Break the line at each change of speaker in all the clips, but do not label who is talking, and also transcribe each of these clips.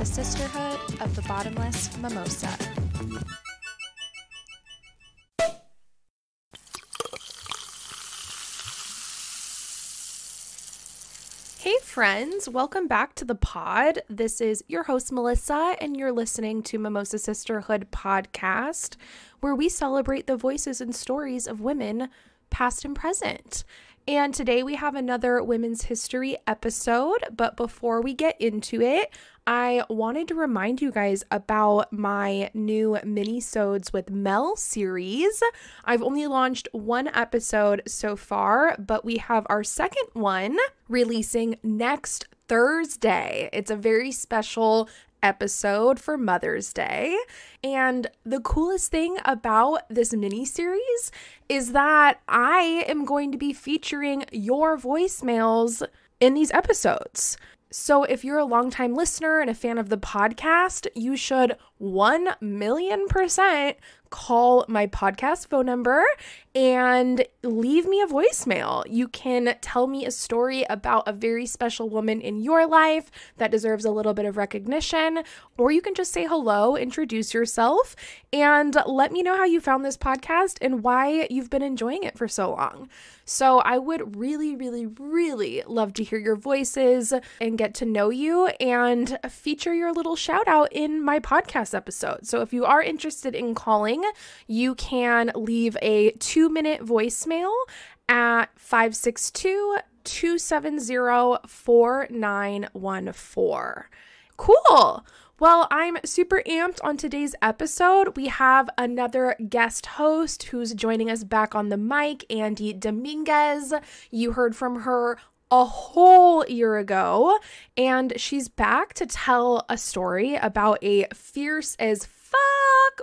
sisterhood of the bottomless mimosa. Hey friends, welcome back to the pod. This is your host Melissa, and you're listening to Mimosa Sisterhood podcast, where we celebrate the voices and stories of women, past and present. And today we have another Women's History episode, but before we get into it, I wanted to remind you guys about my new mini-sodes with Mel series. I've only launched one episode so far, but we have our second one releasing next Thursday. It's a very special episode for Mother's Day. And the coolest thing about this mini-series is that I am going to be featuring your voicemails in these episodes. So if you're a longtime listener and a fan of the podcast, you should 1,000,000% call my podcast phone number and leave me a voicemail. You can tell me a story about a very special woman in your life that deserves a little bit of recognition, or you can just say hello, introduce yourself, and let me know how you found this podcast and why you've been enjoying it for so long. So I would really, really, really love to hear your voices and get to know you and feature your little shout out in my podcast episode. So if you are interested in calling, you can leave a 2-minute voicemail at 562-270-4914. Cool. Well, I'm super amped on today's episode. We have another guest host who's joining us back on the mic, Andee Dominguez. You heard from her a whole year ago, and she's back to tell a story about a fierce as fuck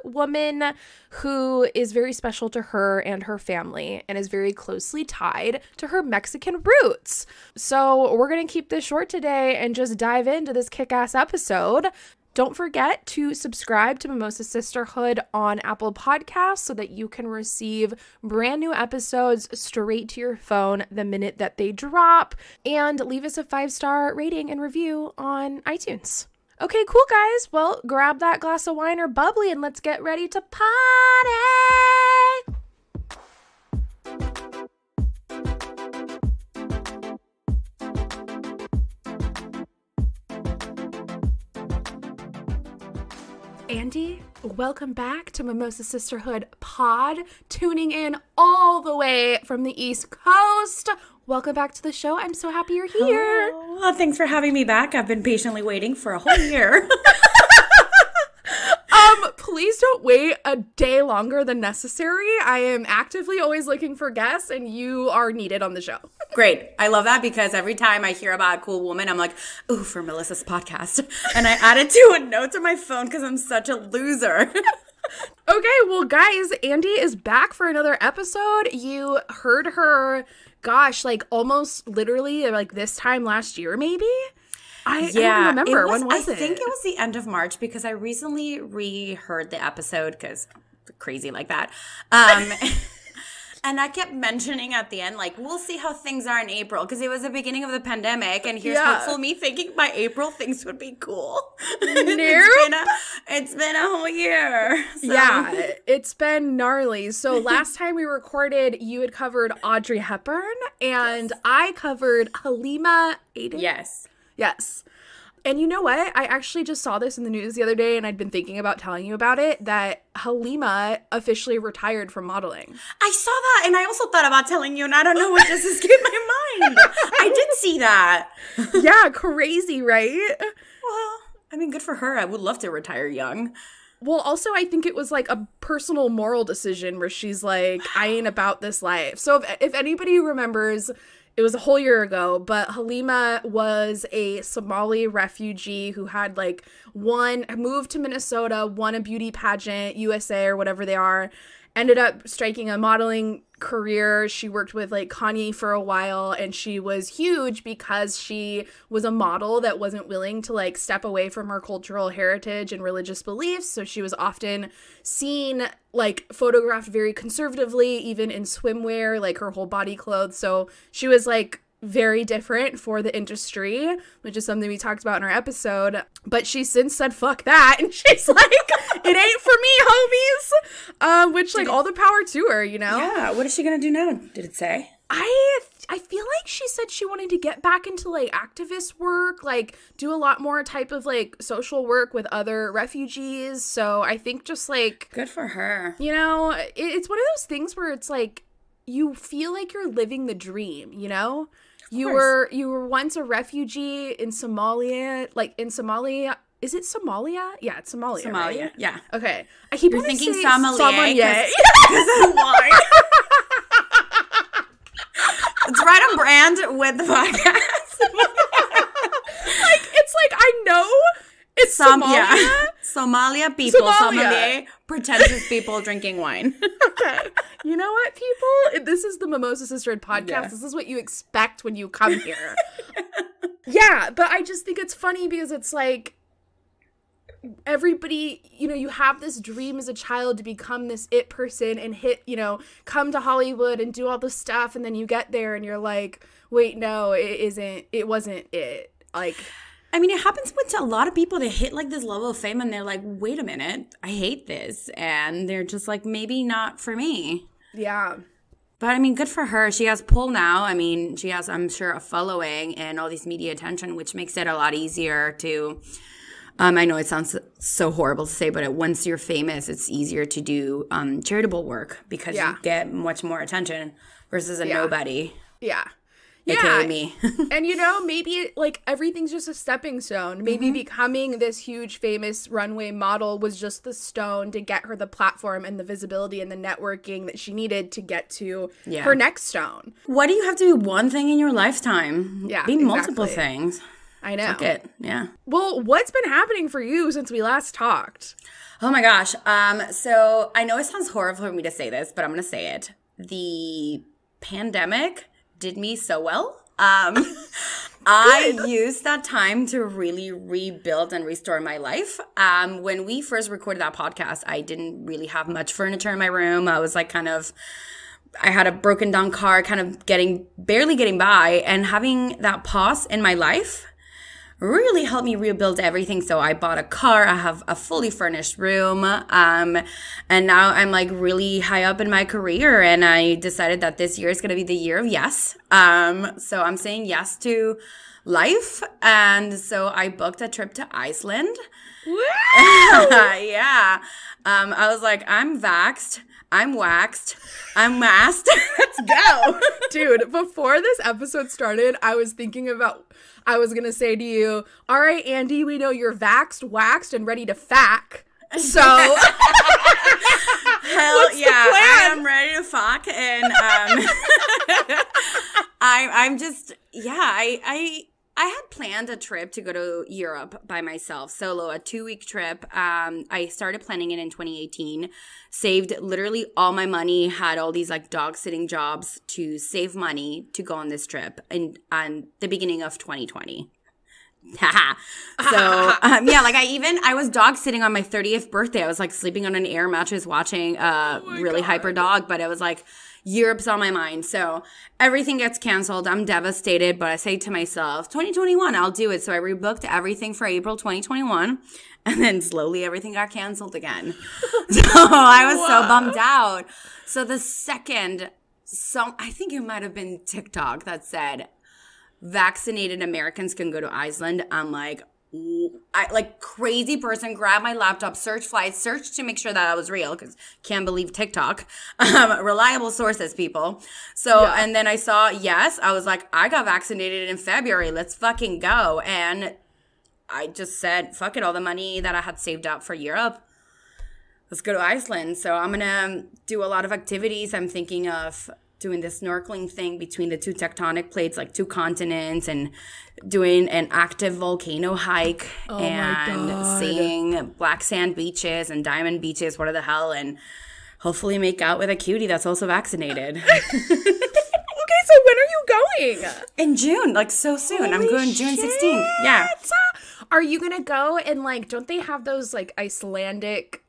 woman who is very special to her and her family and is very closely tied to her Mexican roots. So we're going to keep this short today and just dive into this kick-ass episode. Don't forget to subscribe to Mimosa Sisterhood on Apple Podcasts so that you can receive brand new episodes straight to your phone the minute that they drop, and leave us a 5-star rating and review on iTunes. Okay, cool guys. Well, grab that glass of wine or bubbly and let's get ready to party! Andee, welcome back to Mimosa Sisterhood pod, tuning in all the way from the East Coast. Welcome back to the show. I'm so happy you're here.
Oh, thanks for having me back. I've been patiently waiting for a whole year.
Please don't wait a day longer than necessary. I am actively always looking for guests, and you are needed on the show.
Great. I love that because every time I hear about a cool woman, I'm like, ooh, for Melissa's podcast. And I add it to a note to my phone because I'm such a loser.
Okay, well, guys, Andee is back for another episode. You heard her, gosh, like almost literally like this time last year, maybe? I don't remember. When was it?
I think it was the end of March because I recently reheard the episode because crazy like that. And I kept mentioning at the end, like, we'll see how things are in April because it was the beginning of the pandemic. And here's hopeful me thinking by April things would be cool. It's been a whole year. So.
Yeah, it's been gnarly. So last time we recorded, you had covered Audrey Hepburn and I covered Halima Aden.
Yes.
And you know what? I actually just saw this in the news the other day, and I'd been thinking about telling you about it, that Halima officially retired from modeling.
I saw that, and I also thought about telling you, and I don't know what just escaped my mind. I did see that.
Yeah, crazy, right?
Well, I mean, good for her. I would love to retire young.
Well, also, I think it was like a personal moral decision where she's like, I ain't about this life. So if anybody remembers, it was a whole year ago, but Halima was a Somali refugee who had moved to Minnesota, won a beauty pageant, USA or whatever they are, ended up striking a modeling career. She worked with Kanye for a while, and she was huge because she was a model that wasn't willing to step away from her cultural heritage and religious beliefs. So she was often seen photographed very conservatively, even in swimwear, her whole body clothes. So she was very different for the industry, which is something we talked about in our episode. But she's since said, fuck that. And she's like, it ain't for me, homies. Which, like, all the power to her, you know?
Yeah. What is she going to do now? Did it say?
I feel like she said she wanted to get back into, like, activist work, like, do a lot more type of, like, social work with other refugees. So I think just, like...
Good for her.
You know, it's one of those things where it's, like, you feel like you're living the dream, you know? You were once a refugee in Somalia, like, in Somalia. Is it Somalia? Yeah, it's Somalia, right?
Yeah.
Okay. I keep
You're
wanting to
thinking
say
Somalia. Because of wine. It's right on brand with the podcast.
It's like, I know it's Somalia.
Yeah. Somalia people. Somalia. Pretentious people drinking wine.
Okay. You know what, people? This is the Mimosa Sisterhood podcast. Yeah. This is what you expect when you come here. Yeah, but I just think it's funny because it's like, everybody, you know, you have this dream as a child to become this it person and come to Hollywood and do all this stuff, and then you get there and you're like, wait, no, it wasn't it. Like,
I mean, it happens with a lot of people that hit like this level of fame and they're like, wait a minute, I hate this. And they're just like, maybe not for me.
Yeah.
But I mean, good for her. She has pull now. I mean, she has, I'm sure, a following and all this media attention, which makes it a lot easier to... I know it sounds so horrible to say, but once you're famous, it's easier to do charitable work because you get much more attention versus a nobody.
Yeah.
AKA me.
And, you know, maybe, like, everything's just a stepping stone. Maybe becoming this huge, famous runway model was just the stone to get her the platform and the visibility and the networking that she needed to get to her next stone.
Why do you have to do one thing in your lifetime?
Yeah,
be multiple things.
I know.
Fuck it. Yeah.
Well, what's been happening for you since we last talked?
Oh my gosh. So I know it sounds horrible for me to say this, but I'm going to say it. The pandemic did me so well. I used that time to really rebuild and restore my life. When we first recorded that podcast, I didn't really have much furniture in my room. I was like I had a broken down car, kind of barely getting by, and having that pause in my life really helped me rebuild everything. So I bought a car. I have a fully furnished room. And now I'm like really high up in my career. And I decided that this year is going to be the year of yes. So I'm saying yes to life. And so I booked a trip to Iceland.
Woo!
Yeah. I was like, I'm vaxed. I'm waxed. I'm masked. Let's go.
Dude, before this episode started, I was going to say to you, all right, Andee, we know you're vaxed, waxed, and ready to fack. So. Hell
yeah. I am ready to fuck. And I'm just, I had planned a trip to go to Europe by myself, solo, a 2-week trip. I started planning it in 2018, saved literally all my money, had all these like dog sitting jobs to save money to go on this trip on the beginning of 2020. So, I was dog sitting on my 30th birthday. I was like sleeping on an air mattress watching a really hyper dog, but it was like, Europe's on my mind. So everything gets canceled. I'm devastated, but I say to myself, 2021, I'll do it. So I rebooked everything for April 2021, and then slowly everything got canceled again. So I was so bummed out. So the second, I think it might have been TikTok that said, vaccinated Americans can go to Iceland. I'm like, crazy person, grab my laptop, search flights, search to make sure that I was real, because can't believe TikTok. Reliable sources, people. So, and then I saw, yes, I was like, I got vaccinated in February. Let's fucking go. And I just said, fuck it, all the money that I had saved up for Europe, let's go to Iceland. So I'm going to do a lot of activities. I'm thinking of doing the snorkeling thing between the two tectonic plates, like 2 continents, and doing an active volcano hike and seeing black sand beaches and diamond beaches, what the hell, and hopefully make out with a cutie that's also vaccinated.
Okay, so when are you going?
In June, like so soon.
Holy
I'm going June 16th. Yeah.
Are you going to go and like, don't they have those like Icelandic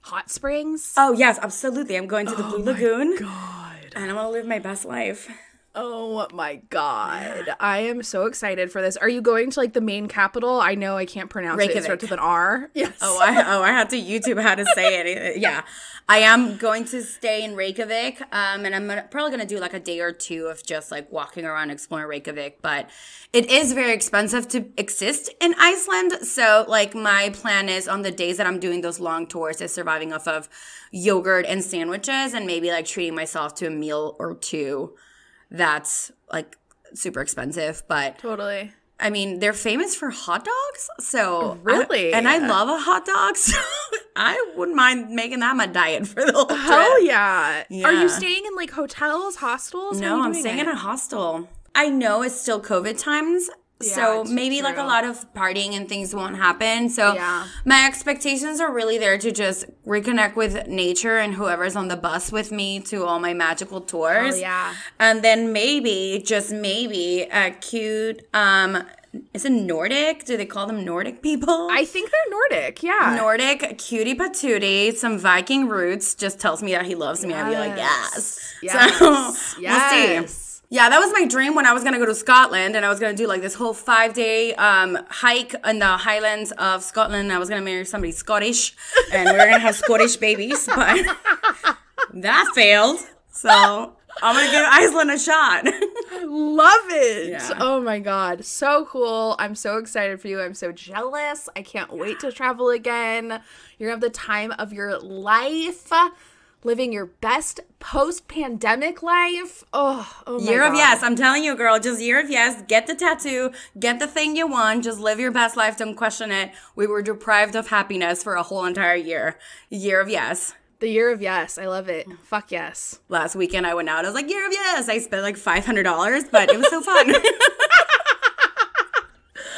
hot springs?
Oh, yes, absolutely. I'm going to the Blue Lagoon.
God.
And I'm going to live my best life.
Oh my God. I am so excited for this. Are you going to like the main capital? I know I can't pronounce it. It starts with an R. Yes.
I had to YouTube how to say it. Yeah. I am going to stay in Reykjavik. And I'm probably going to do like a day or two of just like walking around exploring Reykjavik. But it is very expensive to exist in Iceland. So like my plan is on the days that I'm doing those long tours is surviving off of yogurt and sandwiches and maybe like treating myself to a meal or two. That's like super expensive, but
totally.
I mean, they're famous for hot dogs, so
really,
I love a hot dog, so I wouldn't mind making that my diet for the whole trip.
Hell yeah. Are you staying in like hotels, hostels?
No, I'm staying in a hostel. I know it's still COVID times. Yeah, so maybe true. Like a lot of partying and things won't happen. So my expectations are really there to just reconnect with nature and whoever's on the bus with me to all my magical tours.
Yeah.
And then maybe, just maybe, a cute, is it Nordic? Do they call them Nordic people?
I think they're Nordic, yeah.
Nordic, cutie patootie, some Viking roots, just tells me that he loves me. I'd be like, yes. So we'll see. Yeah, that was my dream when I was going to go to Scotland, and I was going to do like this whole 5-day hike in the Highlands of Scotland. I was going to marry somebody Scottish, and we were going to have Scottish babies, but that failed. So I'm going to give Iceland a shot.
I love it.
Yeah.
Oh my God. So cool. I'm so excited for you. I'm so jealous. I can't wait to travel again. You're going to have the time of your life. Living your best post-pandemic life. Oh my
Year of
God.
yes. I'm telling you, girl, just year of yes. Get the tattoo. Get the thing you want. Just live your best life. Don't question it. We were deprived of happiness for a whole entire year. Year of yes.
The year of yes. I love it. Fuck yes.
Last weekend I went out. I was like, year of yes. I spent like $500, but it was so fun.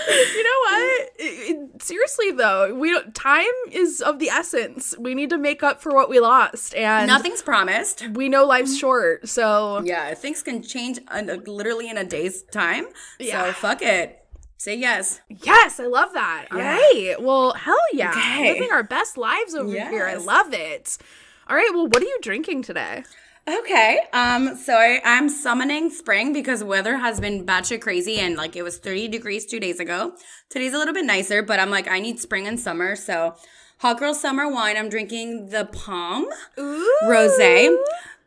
You know what? Seriously though, time is of the essence. We need to make up for what we lost, and
nothing's promised.
We know life's short, so
yeah, things can change literally in a day's time. Yeah. So fuck it. Say yes.
Yes, I love that. Yeah. All right. Well, hell yeah.
Okay.
Living our best lives over here. I love it. All right. Well, what are you drinking today?
Okay, so I'm summoning spring because weather has been batshit crazy and like it was 30 degrees 2 days ago. Today's a little bit nicer, but I'm like, I need spring and summer. So Hot Girl Summer Wine, I'm drinking the Palm Rosé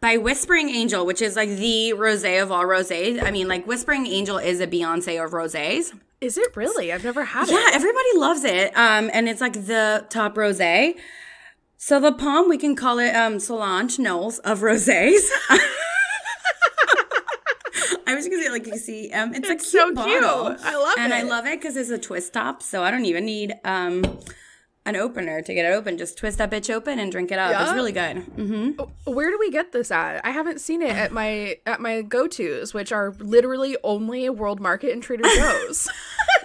by Whispering Angel, which is like the rosé of all rosés. I mean, like Whispering Angel is a Beyonce of rosés.
Is it really? I've never had it.
Yeah, everybody loves it. And it's like the top rosé. So the Palm, we can call it Solange Knowles of rosés. I was going to say, like, you see, it's like
so
cute.
I love it.
And I love it because it's a twist top, so I don't even need an opener to get it open. Just twist that bitch open and drink it up. Yeah. It's really good. Mm-hmm.
Where do we get this at? I haven't seen it at my go-tos, which are literally only World Market and Trader Joe's.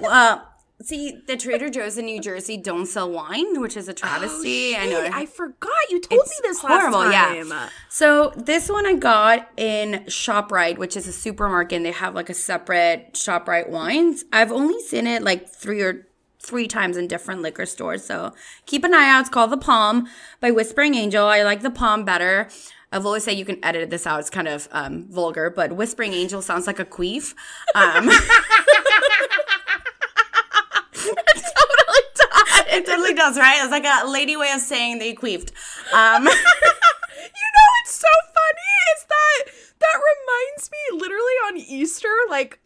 Well, see, the Trader Joe's in New Jersey don't sell wine, which is a travesty.
Oh,
I know.
I forgot. You told me this last time.
Yeah. So this one I got in ShopRite, which is a supermarket, and they have like a separate ShopRite wines. I've only seen it like three times in different liquor stores. So keep an eye out. It's called The Palm by Whispering Angel. I like The Palm better. I've always said you can edit this out. It's kind of vulgar, but Whispering Angel sounds like a queef. It totally does, right? It's like a lady way of saying that you queefed.
You know what's so funny is that reminds me literally on Easter, like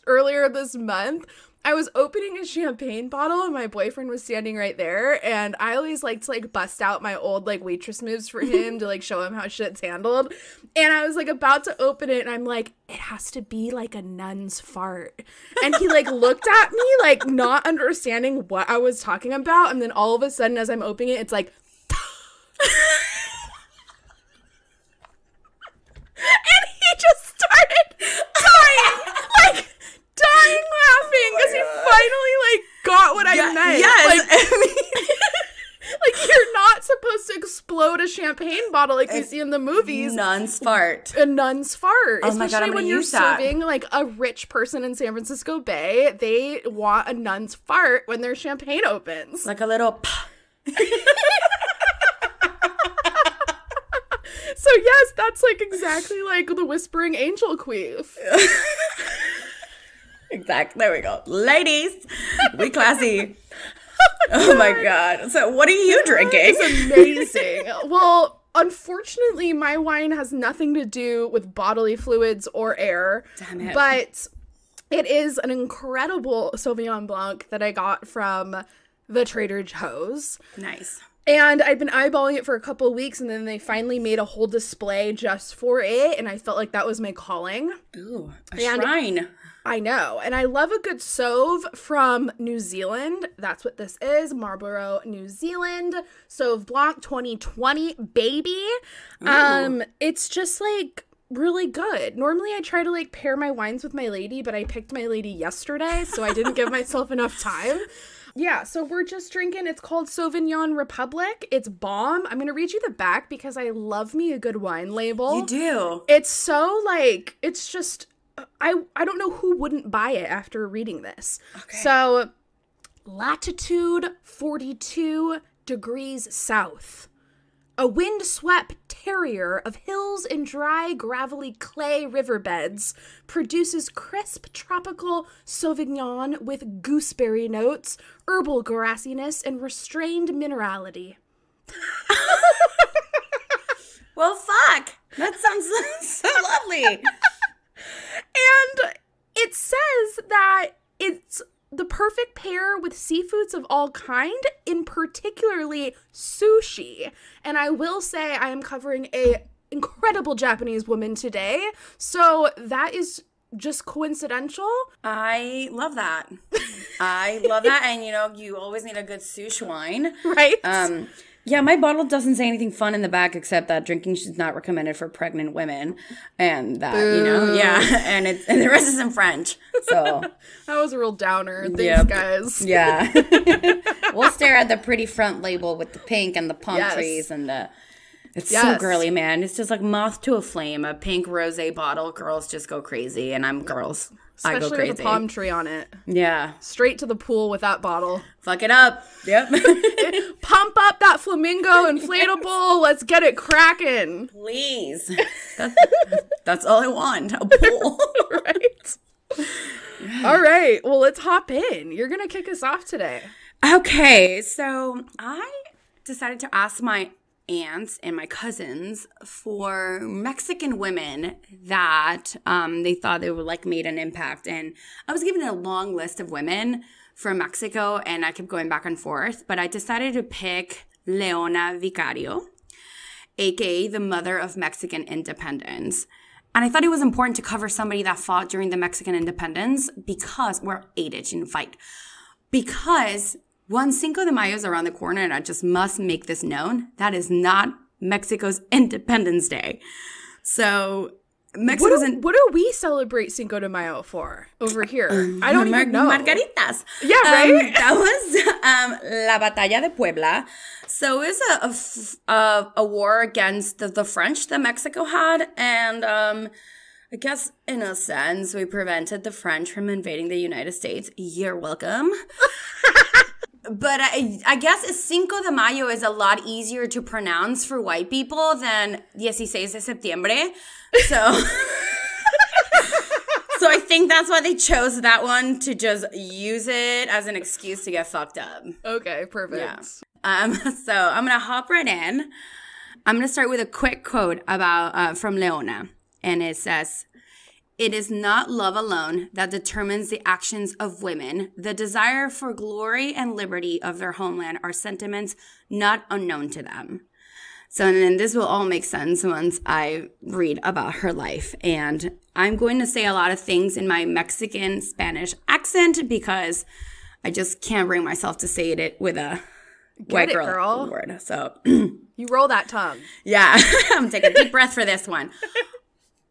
earlier this month, I was opening a champagne bottle and my boyfriend was standing right there, and I always like to like bust out my old like waitress moves for him to like show him how shit's handled. And I was like about to open it and I'm like, it has to be like a nun's fart. And he like looked at me like not understanding what I was talking about, and then all of a sudden as I'm opening it, it's like and he just started dying laughing because he finally like got what I meant.
Yes.
Like you're not supposed to explode a champagne bottle like you see in the movies.
Nun's fart.
A nun's fart.
Oh my God, I'm
when
gonna
you're
use that.
serving like a rich person in San Francisco Bay, they want a nun's fart when their champagne opens.
Like a little
So So yes, that's like exactly like the Whispering Angel queef.
Exactly. There we go. Ladies, we classy. Oh my God. So what are you drinking?
It's amazing. Well, unfortunately, my wine has nothing to do with bodily fluids or air.
Damn it.
But it is an incredible Sauvignon Blanc that I got from the Trader Joe's.
Nice.
And I've been eyeballing it for a couple of weeks, and then they finally made a whole display just for it, and I felt like that was my calling.
Ooh, a shrine.
I know. And I love a good Sauv from New Zealand. That's what this is. Marlborough, New Zealand. Sauv Blanc 2020, baby. It's just like really good. Normally I try to like pair my wines with my lady, but I picked my lady yesterday, so I didn't give myself enough time. Yeah, so we're just drinking. It's called Sauvignon Republic. It's bomb. I'm going to read you the back because I love me a good wine label.
You do.
It's so like, it's just, I don't know who wouldn't buy it after reading this. Okay. So, latitude 42 degrees south. A wind-swept terrier of hills and dry, gravelly clay riverbeds produces crisp tropical Sauvignon with gooseberry notes, herbal grassiness, and restrained minerality.
Well, fuck. That sounds so lovely.
And it says that it's the perfect pair with seafoods of all kind, in particularly sushi. And I will say I am covering a incredible Japanese woman today, so that is just coincidental.
I love that. I love that. And, you know, you always need a good sushi wine.
Right?
Yeah, my bottle doesn't say anything fun in the back except that drinking is not recommended for pregnant women. And that, you know, yeah. And the rest is in French. So
that was a real downer. Thanks, guys.
Yeah. We'll stare at the pretty front label with the pink and the palm trees and the... It's so girly, man. It's just like moth to a flame. A pink rosé bottle. Girls just go crazy. And I'm girls.
Especially
I go crazy.
with a palm tree on it.
Yeah.
Straight to the pool with that bottle.
Fuck it up. Yep.
Pump up that flamingo inflatable. Let's get it cracking.
Please. That's all I want. A pool.
Right. All right. Well, let's hop in. You're going to kick us off today.
Okay. So I decided to ask my aunts and my cousins for Mexican women that they thought they would like made an impact. And I was given a long list of women from Mexico, and I kept going back and forth. But I decided to pick Leona Vicario, aka the mother of Mexican independence. And I thought it was important to cover somebody that fought during the Mexican independence because we're aided in fight. Because one Cinco de Mayo is around the corner, and I just must make this known. That is not Mexico's Independence Day. So Mexico's...
What do we celebrate Cinco de Mayo for over here? I don't even know.
Margaritas.
Yeah, right?
That was La Batalla de Puebla. So it was a war against the French that Mexico had. And I guess in a sense, we prevented the French from invading the United States. You're welcome. But I guess Cinco de Mayo is a lot easier to pronounce for white people than 16 de septiembre. So, so I think that's why they chose that one, to just use it as an excuse to get fucked up.
Okay, perfect.
Yeah. So I'm going to hop right in. I'm going to start with a quick quote about from Leona. And it says, "It is not love alone that determines the actions of women. The desire for glory and liberty of their homeland are sentiments not unknown to them." So, and then this will all make sense once I read about her life. And I'm going to say a lot of things in my Mexican Spanish accent because I just can't bring myself to say it with a white girl word. So
you roll that tongue.
Yeah, I'm taking a deep breath for this one.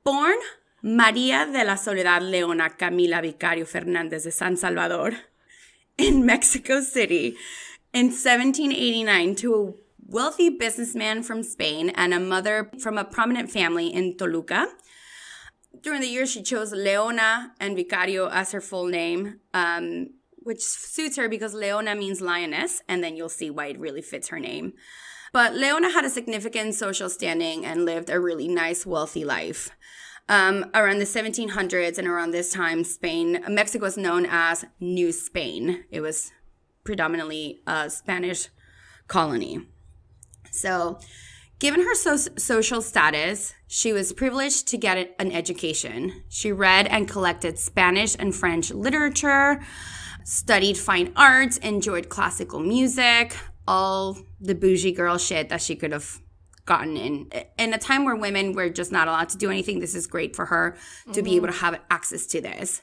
Born María de la Soledad Leona Camila Vicario Fernández de San Salvador in Mexico City in 1789 to a wealthy businessman from Spain and a mother from a prominent family in Toluca. During the years, she chose Leona and Vicario as her full name, which suits her because Leona means lioness, and then you'll see why it really fits her name. But Leona had a significant social standing and lived a really nice, wealthy life. Around the 1700s and around this time, Mexico was known as New Spain. It was predominantly a Spanish colony. So, given her social status, she was privileged to get an education. She read and collected Spanish and French literature, studied fine arts, enjoyed classical music, all the bougie girl shit that she could have gotten in a time where women were just not allowed to do anything. This is great for her to be able to have access to this.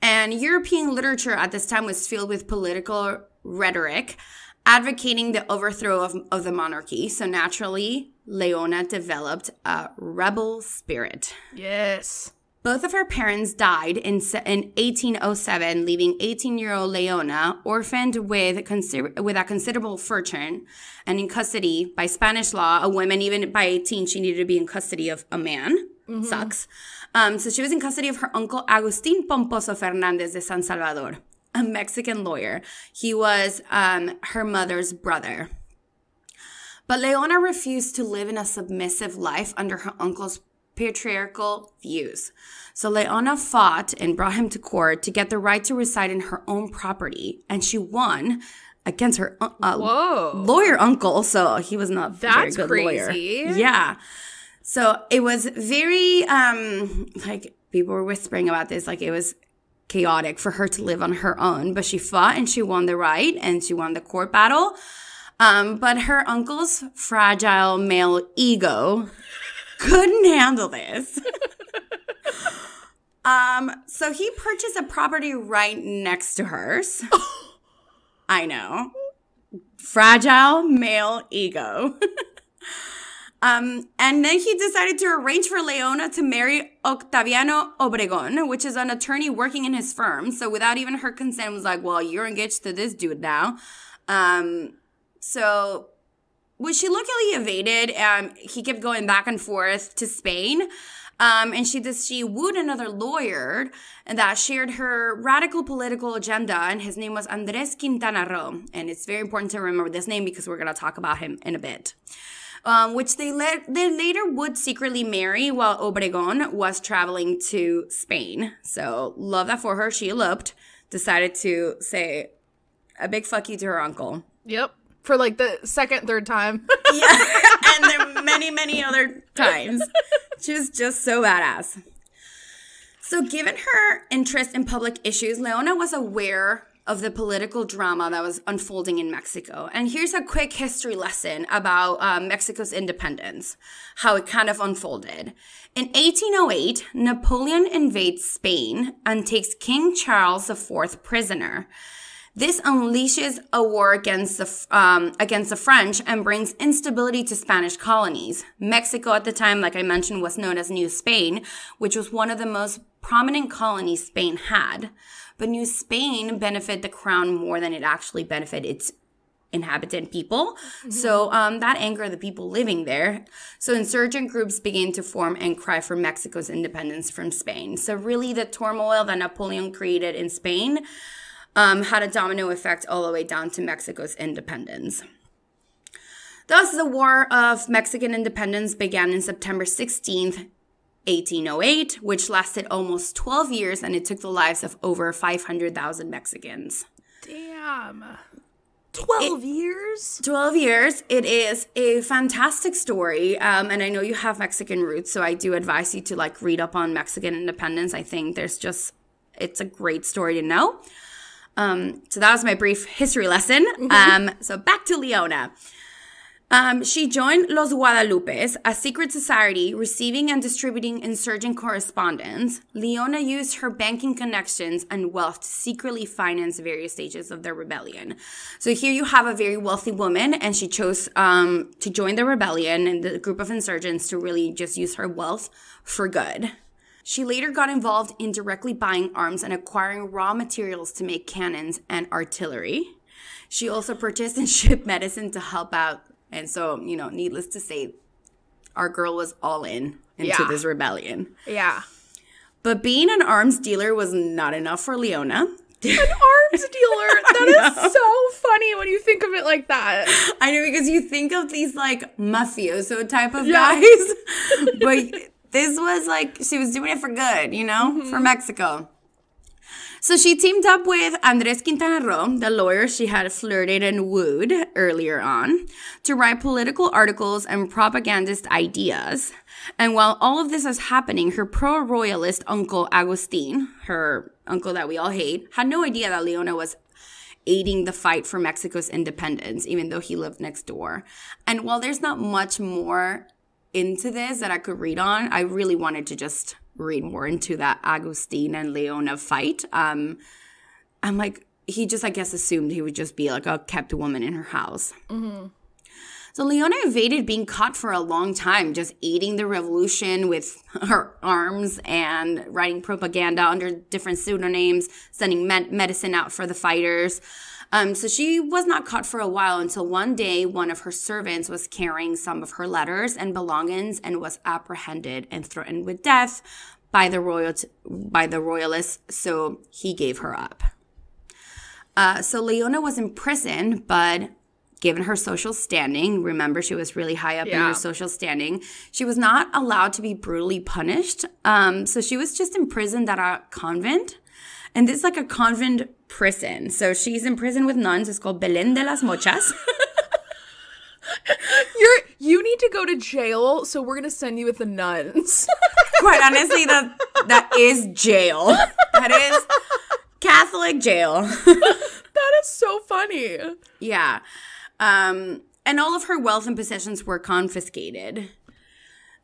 And European literature at this time was filled with political rhetoric advocating the overthrow of the monarchy. So naturally, Leona developed a rebel spirit.
Yes.
Both of her parents died in 1807, leaving 18-year-old Leona orphaned with a considerable fortune and in custody by Spanish law. A woman, even by 18, she needed to be in custody of a man. Mm-hmm. Sucks. So she was in custody of her uncle Agustín Pomposo Fernández de San Salvador, a Mexican lawyer. He was her mother's brother. But Leona refused to live in a submissive life under her uncle's patriarchal views. So Leona fought and brought him to court to get the right to reside in her own property. And she won against her lawyer uncle. So he was not very good lawyer. Yeah. So it was very, like, people were whispering about this, like it was chaotic for her to live on her own. But she fought and she won the right and she won the court battle. But her uncle's fragile male ego couldn't handle this. So he purchased a property right next to hers. I know. Fragile male ego. And then he decided to arrange for Leona to marry Octaviano Obregón, which is an attorney working in his firm. So without even her consent, was like, well, you're engaged to this dude now. So, which she luckily evaded. He kept going back and forth to Spain. And she wooed another lawyer that shared her radical political agenda, and his name was Andrés Quintana Roo. And it's very important to remember this name because we're going to talk about him in a bit. Which they later would secretly marry while Obregón was traveling to Spain. So, love that for her. She eloped, decided to say a big fuck you to her uncle.
Yep. For like the second, third time.
Yeah. And then many, many other times. She was just so badass. So given her interest in public issues, Leona was aware of the political drama that was unfolding in Mexico. And here's a quick history lesson about Mexico's independence, how it kind of unfolded. In 1808, Napoleon invades Spain and takes King Charles IV prisoner. This unleashes a war against the French and brings instability to Spanish colonies. Mexico at the time, like I mentioned, was known as New Spain, which was one of the most prominent colonies Spain had. But New Spain benefited the crown more than it actually benefited its inhabitant people. Mm-hmm. So that angered the people living there. So insurgent groups began to form and cry for Mexico's independence from Spain. So really the turmoil that Napoleon created in Spain had a domino effect all the way down to Mexico's independence. Thus, the War of Mexican Independence began in September 16th, 1808, which lasted almost 12 years, and it took the lives of over 500,000 Mexicans.
Damn. 12 years?
12 years. It is a fantastic story, and I know you have Mexican roots, so I do advise you to, like, read up on Mexican independence. I think it's a great story to know. So that was my brief history lesson. So back to Leona. She joined Los Guadalupes, a secret society receiving and distributing insurgent correspondence. Leona used her banking connections and wealth to secretly finance various stages of the rebellion. So here you have a very wealthy woman, and she chose to join the rebellion and the group of insurgents to really just use her wealth for good. She later got involved in directly buying arms and acquiring raw materials to make cannons and artillery. She also purchased and shipped medicine to help out. And so, needless to say, our girl was all into this rebellion.
Yeah.
But being an arms dealer was not enough for Leona.
An arms dealer. That is so funny when you think of it like that.
I know, because you think of these like mafioso type of guys. But this was like, she was doing it for good, you know, for Mexico. So she teamed up with Andres Quintana Roo, the lawyer she had flirted and wooed earlier on, to write political articles and propagandist ideas. And while all of this was happening, her pro-royalist uncle Agustin, her uncle that we all hate, had no idea that Leona was aiding the fight for Mexico's independence, even though he lived next door. And while there's not much more into this that I could read on, I really wanted to just read more into that Agustin and Leona fight. I'm like, he just, I guess, assumed he would just be like a kept woman in her house. So Leona evaded being caught for a long time, just aiding the revolution with her arms and writing propaganda under different pseudonyms, sending medicine out for the fighters. So she was not caught for a while until one day one of her servants was carrying some of her letters and belongings and was apprehended and threatened with death by the royalists, so he gave her up. So Leona was in prison, but given her social standing, remember she was really high up in her social standing, she was not allowed to be brutally punished. So she was just imprisoned at a convent. And this is like a convent prison. So she's in prison with nuns. It's called Belén de las Mochas.
You need to go to jail, so we're going to send you with the nuns.
Quite honestly, that is jail. That is Catholic jail.
That is so funny.
Yeah. And all of her wealth and possessions were confiscated.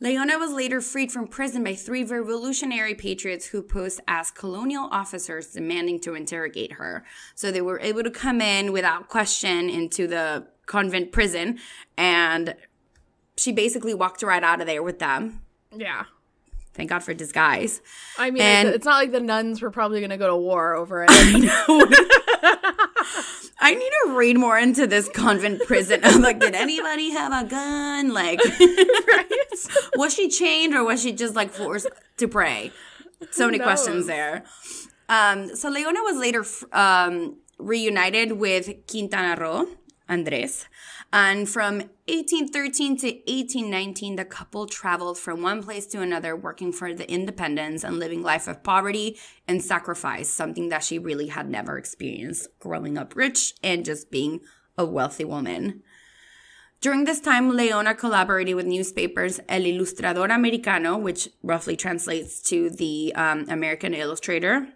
Leona was later freed from prison by 3 revolutionary patriots who posed as colonial officers demanding to interrogate her. So they were able to come in without question into the convent prison, and she basically walked right out of there with them.
Yeah.
Thank God for disguise.
I mean, it's not like the nuns were probably going to go to war over it.
I know. I need to read more into this convent prison. I'm like, did anybody have a gun? Like,
right?
Was she chained or was she just like forced to pray? So many questions there. So Leona was later reunited with Quintana Roo, Andres. And from 1813 to 1819, the couple traveled from one place to another, working for the independence and living life of poverty and sacrifice, something that she really had never experienced growing up rich and just being a wealthy woman. During this time, Leona collaborated with newspapers El Ilustrador Americano, which roughly translates to the American Illustrator,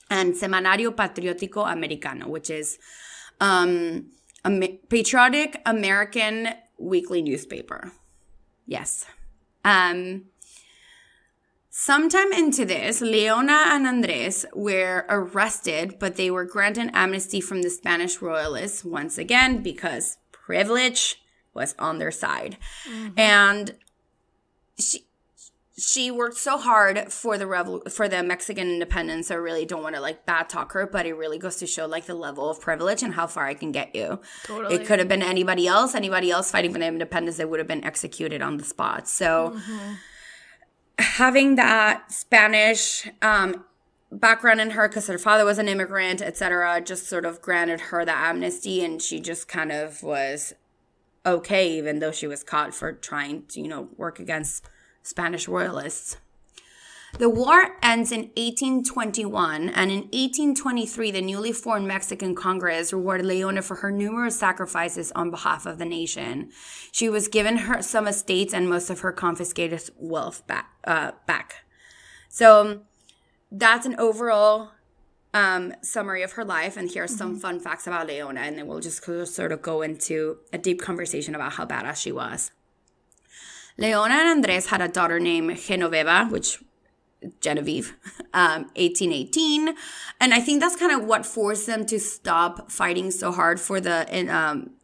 and Semanario Patriótico Americano, which is a patriotic American weekly newspaper. Yes. Sometime into this, Leona and Andres were arrested, but they were granted amnesty from the Spanish royalists once again because privilege was on their side. Mm-hmm. And she worked so hard for the Mexican independence. I really don't want to like bad talk her, but it really goes to show like the level of privilege and how far I can get you. Totally. It could have been anybody else fighting for the independence, they would have been executed on the spot. So having that Spanish background in her, because her father was an immigrant, etc., just sort of granted her the amnesty, and she just kind of was okay, even though she was caught for trying to, work against Spanish royalists. The war ends in 1821, and in 1823, the newly formed Mexican Congress rewarded Leona for her numerous sacrifices on behalf of the nation. She was given some estates and most of her confiscated wealth back. So that's an overall summary of her life, and here are some fun facts about Leona, and then we'll just sort of go into a deep conversation about how badass she was. Leona and Andres had a daughter named Genevieve, 1818. And I think that's kind of what forced them to stop fighting so hard for the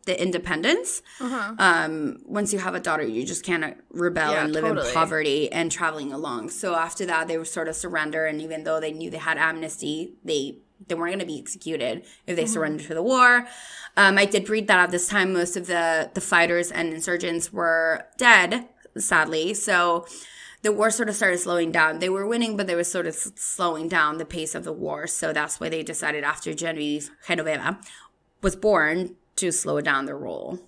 independence. Once you have a daughter, you just can't rebel and live in poverty and traveling along. So after that, they were sort of surrender. And even though they knew they had amnesty, they weren't going to be executed if they surrendered to the war. I did read that at this time, most of the fighters and insurgents were dead, sadly. So the war sort of started slowing down. They were winning, but they were sort of slowing down the pace of the war. So that's why they decided after Genoveva was born to slow down the rule.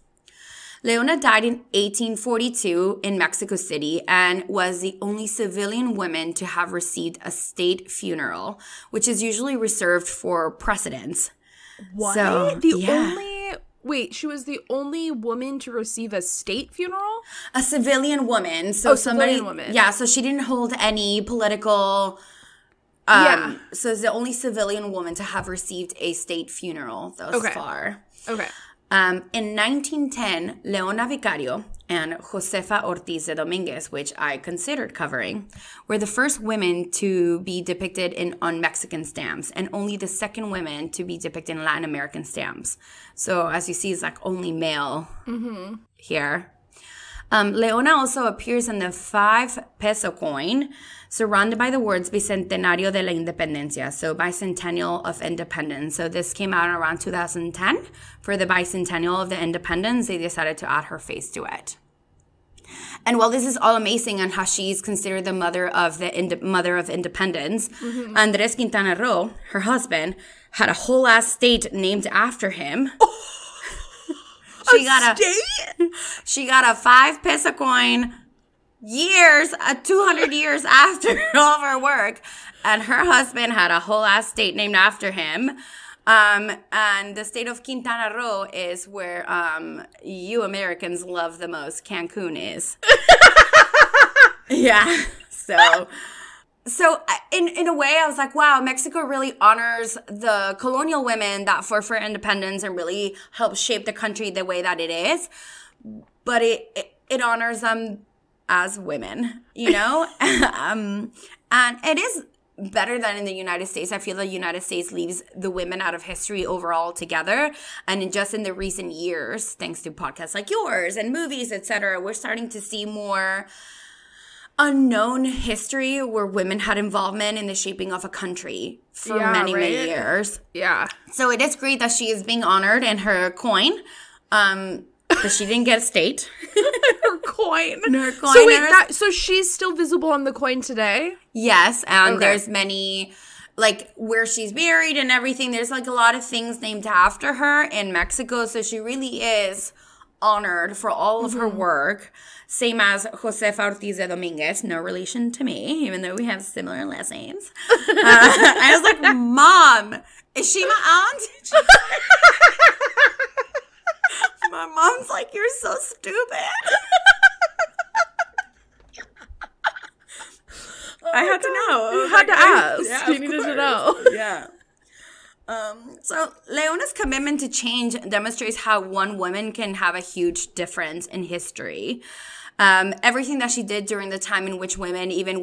Leona died in 1842 in Mexico City and was the only civilian woman to have received a state funeral, which is usually reserved for presidents.
What?
So,
Wait, she was the only woman to receive a state funeral?
A civilian woman. So
civilian woman.
Yeah, so she didn't hold any political... So it's the only civilian woman to have received a state funeral thus far.
Okay.
In 1910, Leona Vicario and Josefa Ortiz de Dominguez, which I considered covering, were the first women to be depicted on Mexican stamps and only the second women to be depicted in Latin American stamps. So as you see, it's like only male here. Leona also appears in the 5 peso coin, surrounded by the words Bicentenario de la Independencia, so Bicentennial of Independence. So this came out around 2010. For the Bicentennial of the Independence, they decided to add her face to it. And while this is all amazing on how she's considered the mother of independence, Andres Quintana Roo, her husband, had a whole ass state named after him. She got a 5 peso coin 200 years after all of her work. And her husband had a whole ass state named after him. And the state of Quintana Roo is where you Americans love the most. Cancun is. Yeah. So in a way, I was like, wow, Mexico really honors the colonial women that fought for independence and really helped shape the country the way that it is. But it honors them as women, you know? And it is better than in the United States. I feel the United States leaves the women out of history overall together. And in the recent years, thanks to podcasts like yours and movies, etc., we're starting to see more unknown history where women had involvement in the shaping of a country for many years. Yeah. So it is great that she is being honored in her coin. But she didn't get a state.
Her coin.
So
wait, so she's still visible on the coin today?
Yes, and there's many, like, where she's buried and everything. There's, like, a lot of things named after her in Mexico. So she really is honored for all of her work. Same as Josefa Ortiz de Dominguez, no relation to me, even though we have similar last names. I was like, Mom, is she my aunt? My mom's like, you're so stupid. I had to know.
You had to ask.
Yeah,
you needed to know.
Yeah. So Leona's commitment to change demonstrates how one woman can have a huge difference in history. Everything that she did during the time in which women, even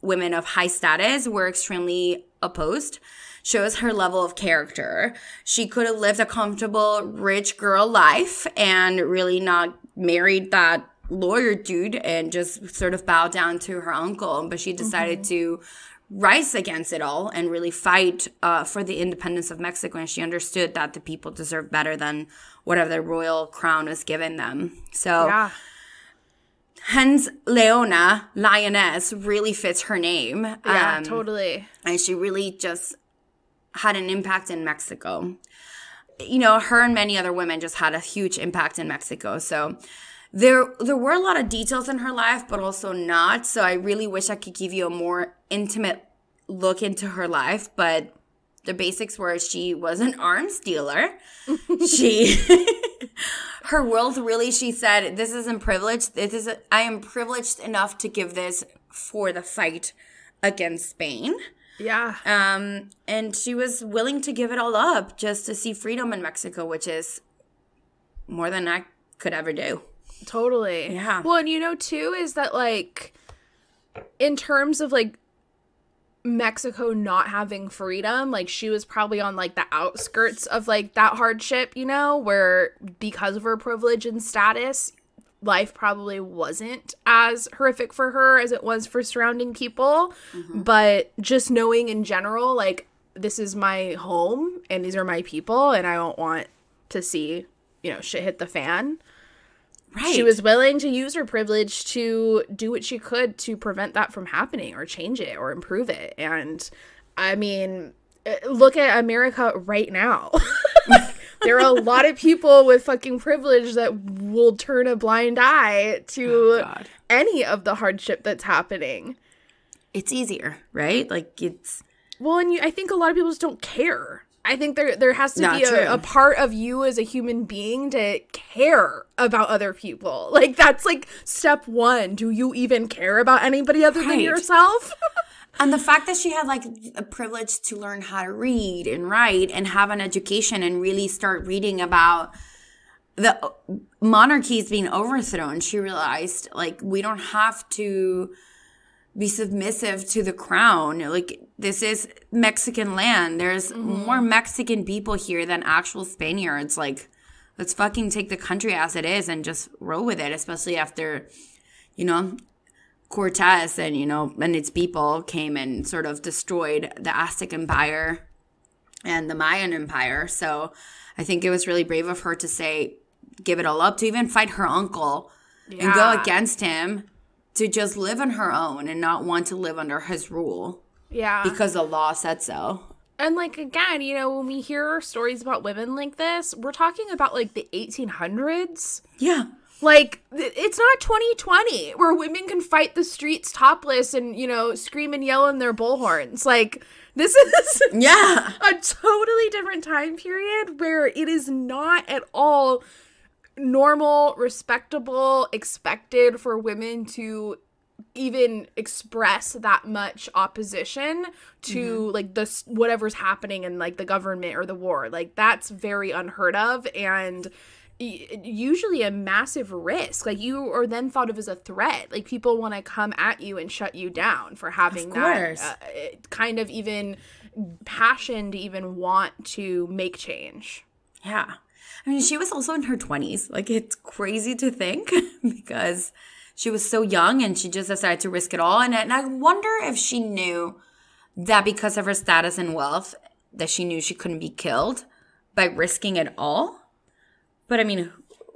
women of high status, were extremely opposed, shows her level of character. She could have lived a comfortable, rich girl life and really not married that lawyer dude and just sort of bow down to her uncle. But she decided to rise against it all and really fight for the independence of Mexico. And she understood that the people deserve better than whatever the royal crown was given them. So hence Leona, lioness, really fits her name.
Yeah, totally.
And she really just had an impact in Mexico. You know, her and many other women just had a huge impact in Mexico. So there were a lot of details in her life, but also not. So I really wish I could give you a more intimate look into her life. But the basics were she was an arms dealer. Her wealth really, she said, this isn't privileged. I am privileged enough to give this for the fight against Spain.
Yeah.
And she was willing to give it all up just to see freedom in Mexico, which is more than I could ever do.
Totally.
Yeah.
Well, and you know, too, is that, like, in terms of, like, Mexico not having freedom, like, she was probably on, like, the outskirts of, like, that hardship, you know, where because of her privilege and status, life probably wasn't as horrific for her as it was for surrounding people. But just knowing in general, like, this is my home and these are my people and I don't want to see, you know, shit hit the fan.
Right.
She was willing to use her privilege to do what she could to prevent that from happening or change it or improve it. And I mean, look at America right now. There are a lot of people with fucking privilege that will turn a blind eye to any of the hardship that's happening.
It's easier, right? Like it's...
Well, and I think a lot of people just don't care. I think there has to be a part of you as a human being to care about other people. Like, that's like step one. Do you even care about anybody other than yourself?
And the fact that she had like a privilege to learn how to read and write and have an education and really start reading about the monarchies being overthrown, she realized like we don't have to be submissive to the crown. Like, this is Mexican land. There's more Mexican people here than actual Spaniards. Like, let's fucking take the country as it is and just roll with it, especially after, you know, Cortez and, you know, and its people came and sort of destroyed the Aztec Empire and the Mayan Empire. So I think it was really brave of her to say, give it all up, to even fight her uncle and go against him, to just live on her own and not want to live under his rule. Yeah. Because the law said so.
And, like, again, you know, when we hear stories about women like this, we're talking about, like, the 1800s.
Yeah.
Like, it's not 2020 where women can fight the streets topless and, you know, scream and yell in their bullhorns. Like, this is a totally different time period where it is not at all normal, respectable, expected for women to even express that much opposition to like the whatever's happening in like the government or the war. Like, that's very unheard of and usually a massive risk. Like, you are then thought of as a threat. Like, people want to come at you and shut you down for having that kind of even passion to even want to make change.
Yeah. I mean, she was also in her 20s. Like, it's crazy to think because she was so young and she just decided to risk it all. And I wonder if she knew that because of her status and wealth, that she knew she couldn't be killed by risking it all. But, I mean,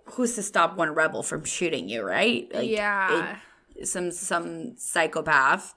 who's to stop one rebel from shooting you, right? Like, some psychopath.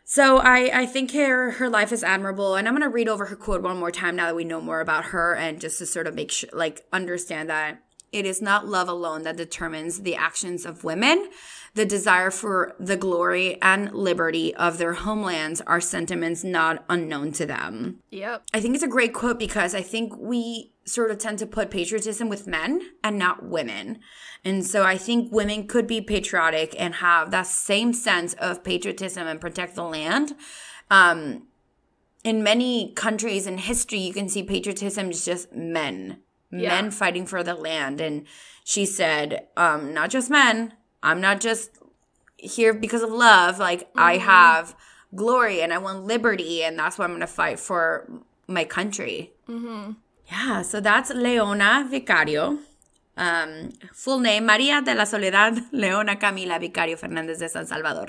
So I think her life is admirable, and I'm going to read over her quote one more time now that we know more about her, and just to sort of make sure, like, understand that it is not love alone that determines the actions of women. The desire for the glory and liberty of their homelands are sentiments not unknown to them.
Yep.
I think it's a great quote because I think we sort of tend to put patriotism with men and not women. And so I think women could be patriotic and have that same sense of patriotism and protect the land. In many countries in history, you can see patriotism is just men fighting for the land. And she said, not just men. I'm not just here because of love. Like, I have glory and I want liberty, and that's why I'm going to fight for my country. Mm-hmm. Yeah, so that's Leona Vicario. Full name, María de la Soledad Leona Camila Vicario Fernández de San Salvador.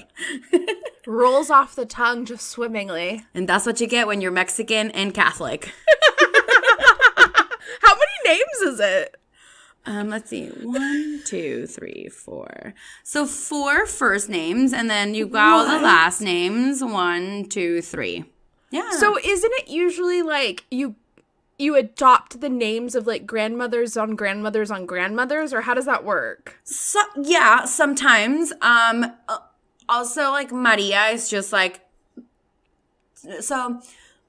Rolls off the tongue just swimmingly.
And that's what you get when you're Mexican and Catholic.
How many names is it?
Let's see. 1, 2, 3, 4. So 4 first names, and then you got all the last names. 1, 2, 3. Yeah.
So isn't it usually like you adopt the names of like grandmothers on grandmothers on grandmothers, or how does that work?
So yeah, sometimes. Also, like, Maria is just like. So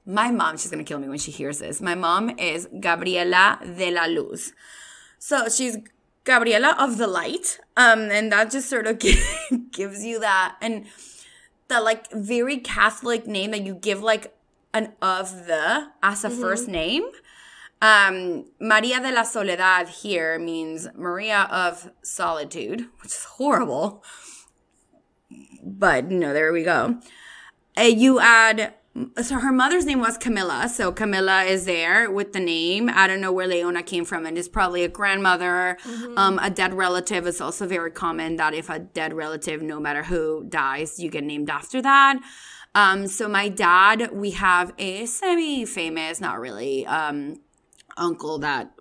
my mom, she's gonna kill me when she hears this. My mom is Gabriela de la Luz. So she's Gabriela of the light, and that just sort of gives you that, and the like very Catholic name that you give like an of the as a first name. Maria de la Soledad here means Maria of Solitude, which is horrible, but there we go. You add. So her mother's name was Camilla. So Camilla is there with the name. I don't know where Leona came from. And it's probably a grandmother. A dead relative is also very common that if a dead relative, no matter who, dies, you get named after that. So my dad, we have a semi-famous, not really, uncle that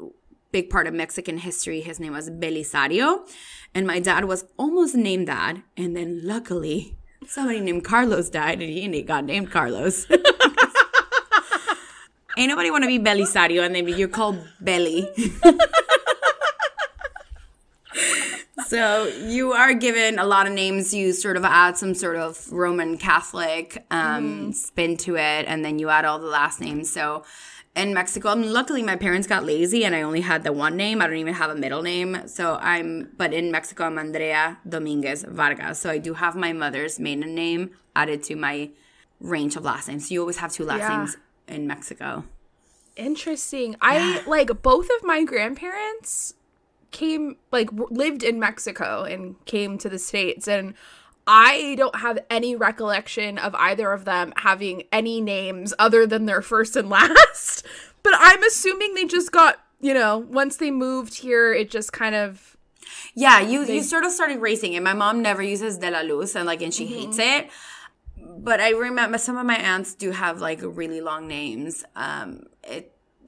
big part of Mexican history. His name was Belisario. And my dad was almost named that. And then luckily, somebody named Carlos died and he got named Carlos. Ain't nobody want to be Belisario and then you're called Belly. So you are given a lot of names. You sort of add some sort of Roman Catholic spin to it, and then you add all the last names. So in Mexico, luckily my parents got lazy, and I only had the one name. I don't even have a middle name. But in Mexico, I'm Andee Dominguez Vargas. So I do have my mother's maiden name added to my range of last names. So you always have two last names in Mexico.
Interesting. I both of my grandparents lived in Mexico and came to the States, and I don't have any recollection of either of them having any names other than their first and last. But I'm assuming they just got, once they moved here, it just kind of...
Yeah, you sort of started racing it. My mom never uses De La Luz, and she hates it. But I remember some of my aunts do have really long names.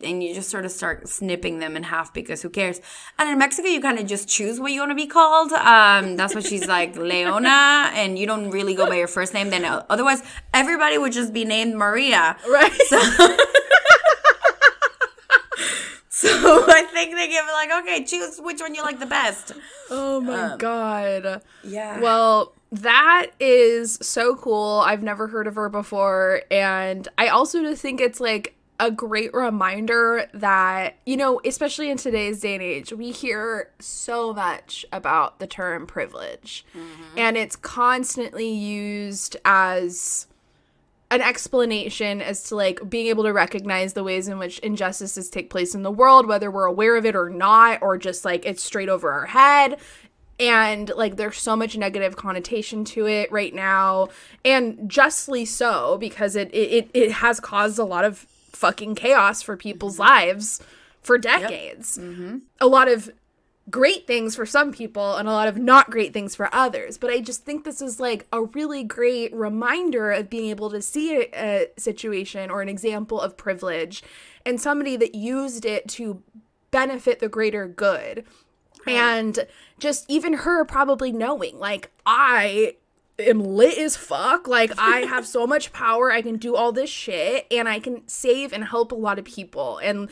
And you just sort of start snipping them in half because who cares? And in Mexico, you kind of just choose what you want to be called. That's what she's like, Leona, and you don't really go by your first name. Then otherwise, everybody would just be named Maria.
Right.
So I think they give it okay, choose which one you like the best.
Oh my God.
Yeah.
Well, that is so cool. I've never heard of her before. And I also just think it's a great reminder that, especially in today's day and age, we hear so much about the term privilege. Mm-hmm. And it's constantly used as an explanation as to, being able to recognize the ways in which injustices take place in the world, whether we're aware of it or not, or just, it's straight over our head. And, there's so much negative connotation to it right now. And justly so, because it has caused a lot of fucking chaos for people's lives for decades. Yep. Mm-hmm. A lot of great things for some people and a lot of not great things for others. But I just think this is a really great reminder of being able to see a situation or an example of privilege and somebody that used it to benefit the greater good. Right. And just even her probably knowing, I am lit as fuck. I have so much power. I can do all this shit and I can save and help a lot of people. And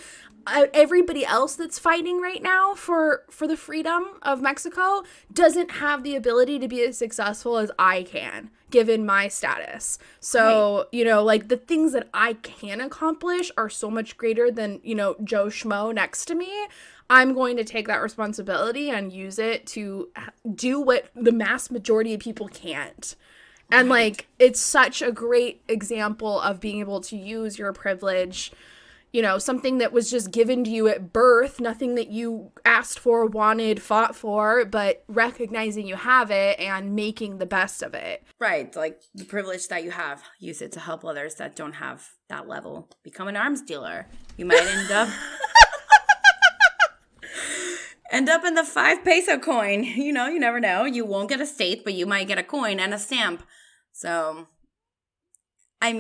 everybody else that's fighting right now for the freedom of Mexico doesn't have the ability to be as successful as I can, given my status. So, right. The things that I can accomplish are so much greater than, Joe Schmo next to me. I'm going to take that responsibility and use it to do what the mass majority of people can't. And, it's such a great example of being able to use your privilege, something that was just given to you at birth, nothing that you asked for, wanted, fought for, but recognizing you have it and making the best of it.
Right. The privilege that you have, use it to help others that don't have that level. Become an arms dealer. You might end up in the 5 peso coin. You never know. You won't get a state, but you might get a coin and a stamp. So, I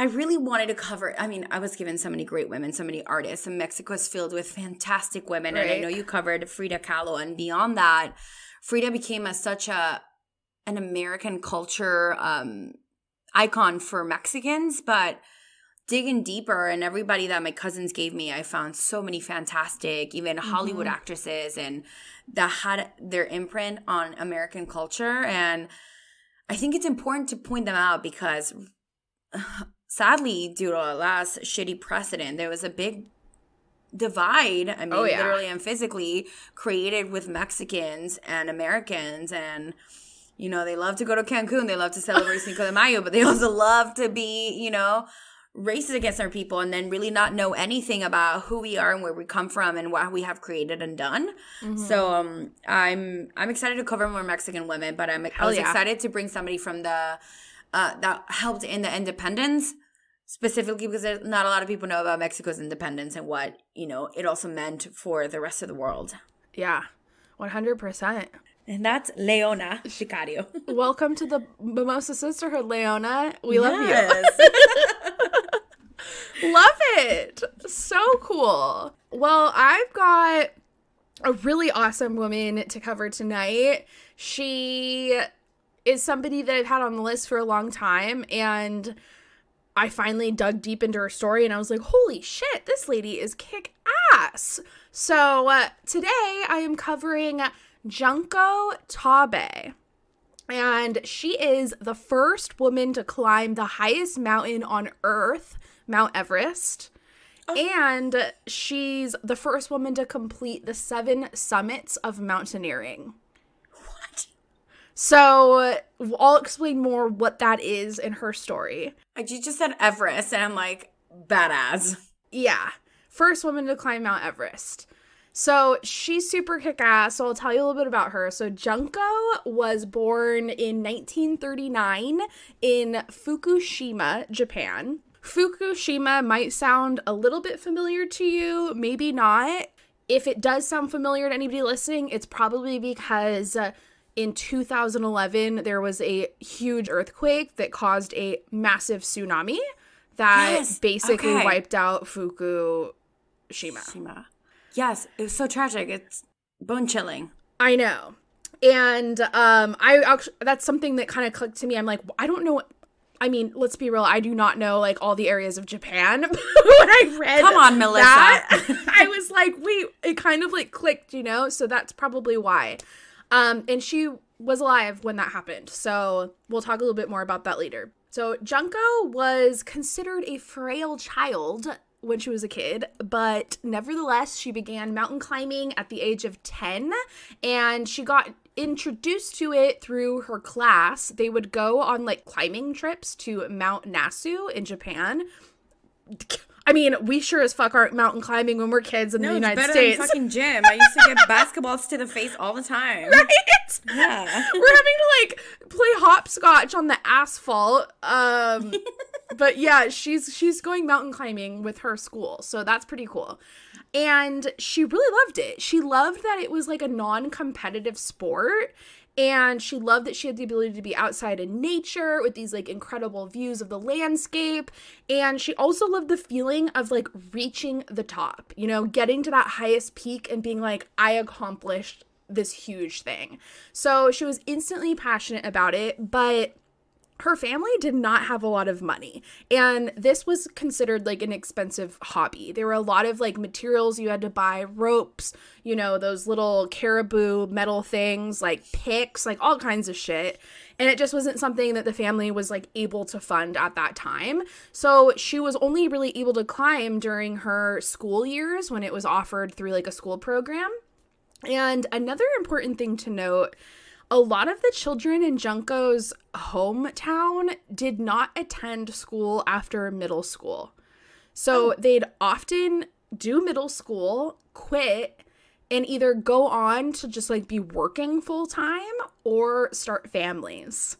really wanted to cover, I was given so many great women, so many artists, and Mexico is filled with fantastic women. Right. And I know you covered Frida Kahlo, and beyond that, Frida became such an American culture icon for Mexicans, but digging deeper, and everybody that my cousins gave me, I found so many fantastic, even Hollywood actresses, and that had their imprint on American culture. And I think it's important to point them out because sadly, due to a last shitty precedent, there was a big divide, literally and physically, created with Mexicans and Americans. And they love to go to Cancun, they love to celebrate Cinco de Mayo, but they also love to be, racist against our people and then really not know anything about who we are and where we come from and what we have created and done. Mm-hmm. So I'm excited to cover more Mexican women, but I was excited to bring somebody from the that helped in the independence, specifically because there's not a lot of people know about Mexico's independence and what it also meant for the rest of the world.
Yeah, 100%.
And that's Leona Vicario.
Welcome to the Mimosa Sisterhood, Leona. We love you. Love it. So cool. Well, I've got a really awesome woman to cover tonight. She is somebody that I've had on the list for a long time, and I finally dug deep into her story, and I was like, holy shit, this lady is kick-ass. So today I am covering Junko Tabei, and she is the first woman to climb the highest mountain on Earth, Mount Everest. And she's the first woman to complete the 7 summits of mountaineering.
What?
So I'll explain more what that is in her story.
You just said Everest, and I'm like, badass.
Yeah. First woman to climb Mount Everest. So she's super kick-ass, so I'll tell you a little bit about her. So Junko was born in 1939 in Fukushima, Japan. Fukushima might sound a little bit familiar to you, maybe not. If it does sound familiar to anybody listening, it's probably because in 2011, there was a huge earthquake that caused a massive tsunami that basically wiped out Fukushima.
Yes, it was so tragic. It's bone-chilling.
I know. And I actually, that's something that kind of clicked to me. I'm like, I don't know. I mean, let's be real. I do not know, like, all the areas of Japan. When I read
Come on, Melissa.
I was like, wait, it kind of, like, clicked, you know? So that's probably why. And she was alive when that happened. So we'll talk a little bit more about that later. So Junko was considered a frail child when she was a kid, but nevertheless, she began mountain climbing at the age of 10, and she got introduced to it through her class. They would go on like climbing trips to Mount Nasu in Japan. I mean, we sure as fuck aren't mountain climbing when we're kids in the United States.
Than fucking gym. I used to get basketballs to the face all the time.
Right?
Yeah.
We're having to like play hopscotch on the asphalt. But yeah, she's going mountain climbing with her school. So that's pretty cool. And she really loved it. She loved that it was like a non-competitive sport. And she loved that she had the ability to be outside in nature with these like incredible views of the landscape. And she also loved the feeling of like reaching the top, you know, getting to that highest peak and being like, I accomplished this huge thing. So she was instantly passionate about it, but her family did not have a lot of money, and this was considered like an expensive hobby. There were a lot of like materials you had to buy, ropes, you know, those little caribou metal things, like picks, like all kinds of shit. And it just wasn't something that the family was like able to fund at that time. So she was only really able to climb during her school years when it was offered through like a school program. And another important thing to note, a lot of the children in Junko's hometown did not attend school after middle school. So they'd often do middle school, quit, and either go on to just like be working full time or start families.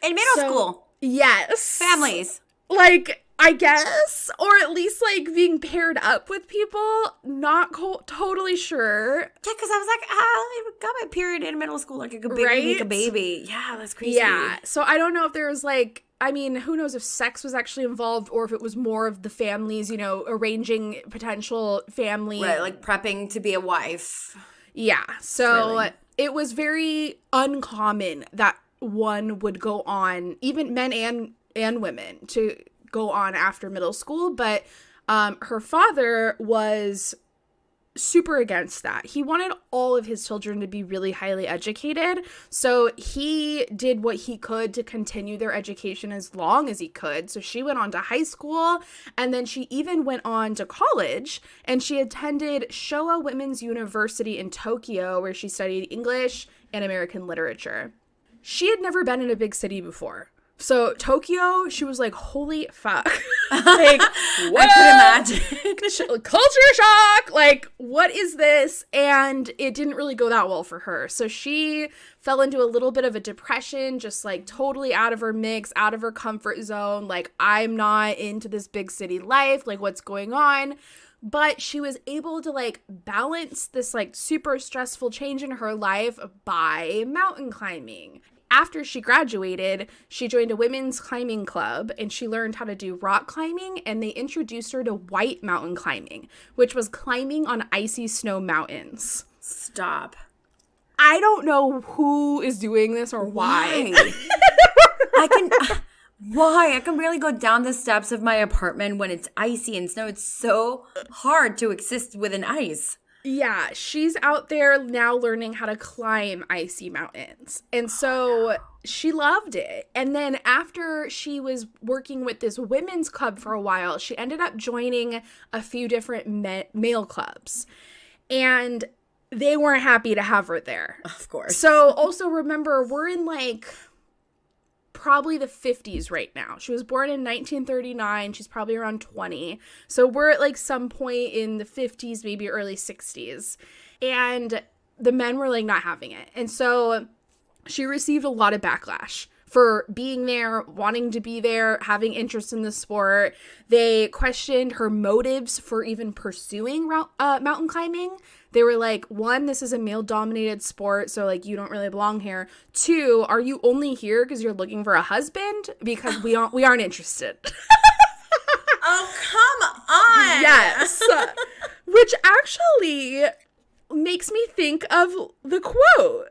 In middle school?
Yes.
Families.
Like, I guess, or at least like being paired up with people, not totally sure.
Yeah, because I was like, I got my period in middle school, like I could make a baby. Yeah, that's crazy.
Yeah, so I don't know if there was like, I mean, who knows if sex was actually involved or if it was more of the families, you know, arranging potential family.
Right, like prepping to be a wife.
Yeah, so it was very uncommon that one would go on, even men and women, to go on after middle school, but her father was super against that. He wanted all of his children to be really highly educated, so he did what he could to continue their education as long as he could. So she went on to high school, and then she even went on to college, and she attended Showa Women's University in Tokyo, where she studied English and American literature. She had never been in a big city before. So Tokyo, she was like, holy fuck. Like, what?
I could imagine.
Culture shock. Like, what is this? And it didn't really go that well for her. So she fell into a little bit of a depression, just like totally out of her mix, out of her comfort zone. Like, I'm not into this big city life. Like, what's going on? But she was able to like balance this like super stressful change in her life by mountain climbing. after she graduated, she joined a women's climbing club and she learned how to do rock climbing, and they introduced her to white mountain climbing, which was climbing on icy snow mountains.
Stop.
I don't know who is doing this or why.
Why? I can barely go down the steps of my apartment when it's icy and snow. It's so hard to exist within ice.
Yeah, she's out there now learning how to climb icy mountains. And so she loved it. And then after she was working with this women's club for a while, she ended up joining a few different male clubs. And they weren't happy to have her there.
Of course.
So also remember, we're in like probably the 50s right now. She was born in 1939. She's probably around 20. So we're at like some point in the 50s, maybe early 60s. And the men were like not having it. And so she received a lot of backlash for being there, wanting to be there, having interest in the sport. They questioned her motives for even pursuing mountain climbing. They were like, 1, this is a male-dominated sport, so, like, you don't really belong here. 2, are you only here because you're looking for a husband? Because we aren't interested.
Oh, come on!
Yes. Which actually makes me think of the quote.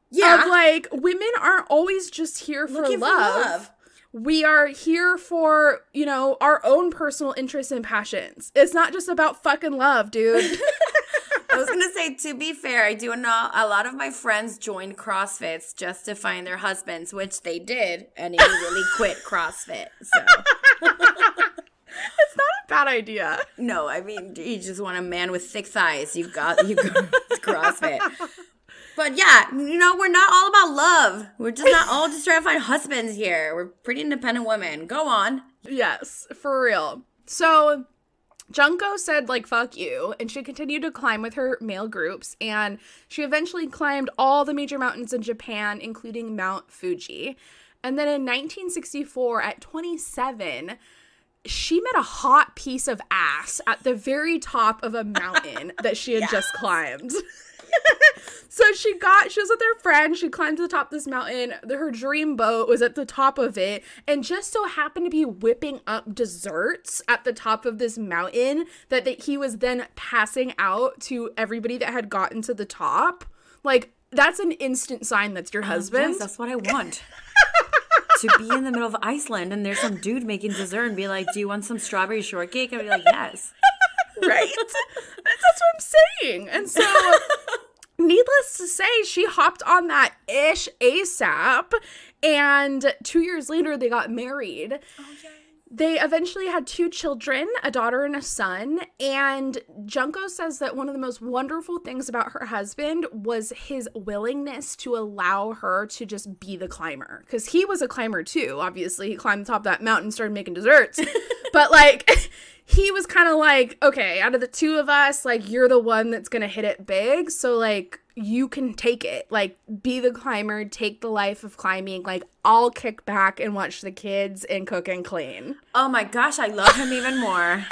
Yeah. Of, like, women aren't always just here for love. We are here for, you know, our own personal interests and passions. It's not just about fucking love, dude.
I was going to say, to be fair, I do know a lot of my friends joined CrossFits just to find their husbands, which they did, and immediately quit CrossFit. So
it's not a bad idea.
No, I mean, you just want a man with thick thighs. You got CrossFit. But yeah, you know, we're not all about love. We're just not all just trying to find husbands here. We're pretty independent women. Go on.
Yes, for real. So Junko said, like, fuck you, and she continued to climb with her male groups, and she eventually climbed all the major mountains in Japan, including Mount Fuji. And then in 1964, at 27, she met a hot piece of ass at the very top of a mountain that she had just climbed. So she was with her friend. She climbed to the top of this mountain. Her dream boat was at the top of it, and just so happened to be whipping up desserts at the top of this mountain that he was then passing out to everybody that had gotten to the top. Like, that's an instant sign that's your husband.
Yes, that's what I want. To be in the middle of Iceland and there's some dude making dessert and be like, do you want some strawberry shortcake? I'd be like, yes.
Right? That's what I'm saying. And so, needless to say, she hopped on that ish ASAP, and 2 years later, they got married. Oh, yay. They eventually had 2 children, a daughter and a son, and Junko says that one of the most wonderful things about her husband was his willingness to allow her to just be the climber, because he was a climber too. Obviously, he climbed the top of that mountain and started making desserts, but like, he was kind of like, okay, out of the 2 of us, like, you're the one that's gonna hit it big, so like, you can take it, like, be the climber, take the life of climbing, like, I'll kick back and watch the kids and cook and clean.
Oh my gosh, I love him even more.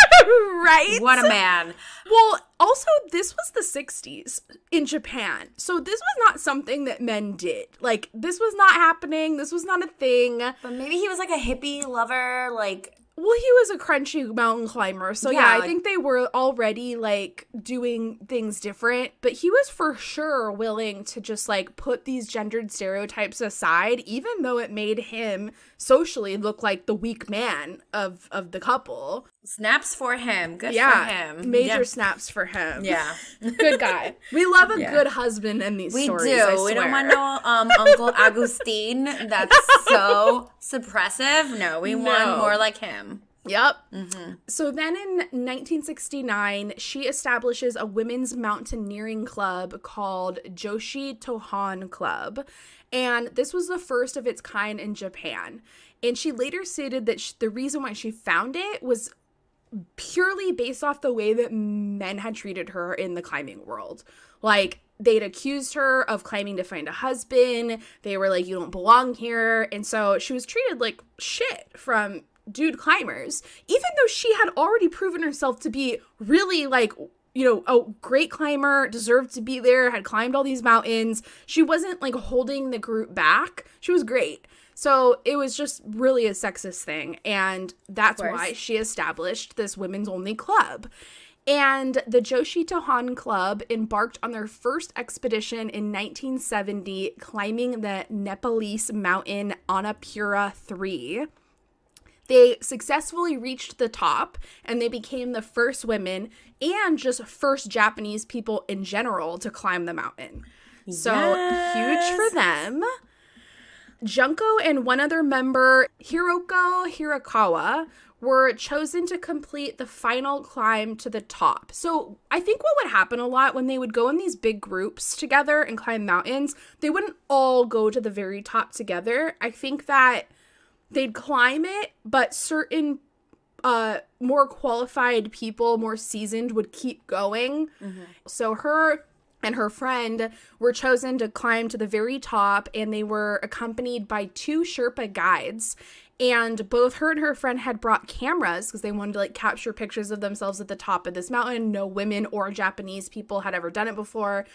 Right?
What a man.
Well, also, this was the 60s in Japan, so this was not something that men did. Like, this was not happening, this was not a thing.
But maybe he was like a hippie lover, like...
Well, he was a crunchy mountain climber, so yeah, I think they were already, like, doing things different, but he was for sure willing to just, like, put these gendered stereotypes aside, even though it made him socially look like the weak man of the couple.
Snaps for him. Good for him.
Major snaps for him.
Yeah.
Good guy. We love a good husband in these stories,
We do.
I swear.
We don't want no Uncle Agustin that's so suppressive. No, we want more like him.
Yep. Mm-hmm. So then in 1969, she establishes a women's mountaineering club called Joshi Tohan Club. And this was the first of its kind in Japan. And she later stated that the reason why she found it was purely based off the way that men had treated her in the climbing world. Like, they'd accused her of climbing to find a husband. They were like, you don't belong here. And so she was treated like shit from dude climbers, even though she had already proven herself to be really, like, a great climber, deserved to be there, had climbed all these mountains. She wasn't like holding the group back. She was great. So it was just really a sexist thing. And that's why she established this women's only club. And the Joshi Tahan Club embarked on their first expedition in 1970, climbing the Nepalese mountain Annapurna 3. They successfully reached the top, and they became the first women and just first Japanese people in general to climb the mountain. So huge for them. Junko and one other member, Hiroko Hirakawa, were chosen to complete the final climb to the top. So I think what would happen a lot when they would go in these big groups together and climb mountains, they wouldn't all go to the very top together. I think that they'd climb it, but certain more qualified people, more seasoned, would keep going. Mm-hmm. So her and her friend were chosen to climb to the very top, and they were accompanied by 2 Sherpa guides. And both her and her friend had brought cameras because they wanted to like capture pictures of themselves at the top of this mountain. No women or Japanese people had ever done it before.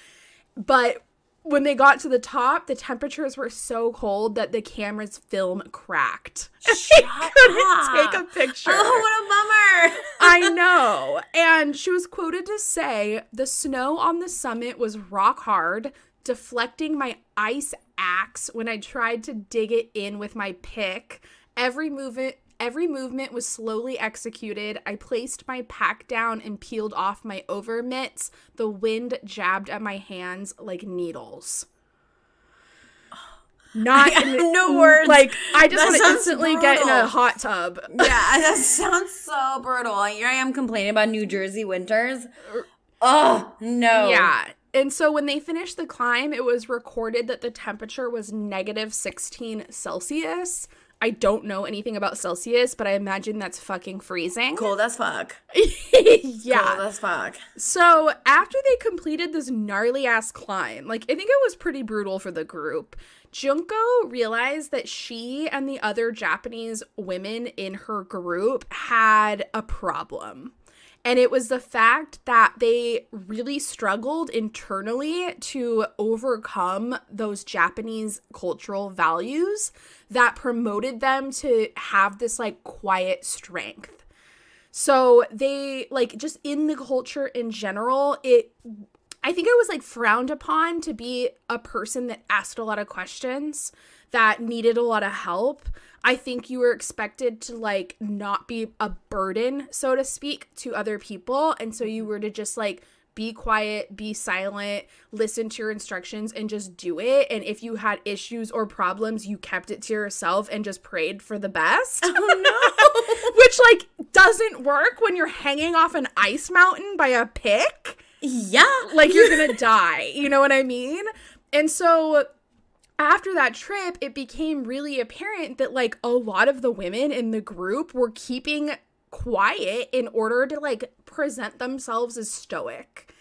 But when they got to the top, the temperatures were so cold that the camera's film cracked.
Shut
couldn't take a picture.
Oh, what a bummer.
I know. And she was quoted to say, "The snow on the summit was rock hard, deflecting my ice axe when I tried to dig it in with my pick. Every movement was slowly executed. I placed my pack down and peeled off my overmitts. The wind jabbed at my hands like needles." Not
no words.
Like, I just want to instantly get in a hot tub.
Yeah, that sounds so brutal. Here I am complaining about New Jersey winters. Oh, no.
Yeah. And so when they finished the climb, it was recorded that the temperature was -16 Celsius. I don't know anything about Celsius, but I imagine that's fucking freezing.
Cold as fuck.
Yeah.
Cold as fuck.
So after they completed this gnarly ass climb, like, I think it was pretty brutal for the group, Junko realized that she and the other Japanese women in her group had a problem. And it was the fact that they really struggled internally to overcome those Japanese cultural values that promoted them to have this, like, quiet strength. So they, like, just in the culture in general, I think it was, like, frowned upon to be a person that asked a lot of questions, that needed a lot of help. I think you were expected to, like, not be a burden, so to speak, to other people. And so you were to just, like, be quiet, be silent, listen to your instructions, and just do it. And if you had issues or problems, you kept it to yourself and just prayed for the best.
Oh, no.
Which, like, doesn't work when you're hanging off an ice mountain by a pick.
Yeah.
Like, you're gonna die. You know what I mean? And so after that trip, it became really apparent that, like, a lot of the women in the group were keeping quiet in order to, like, present themselves as stoic.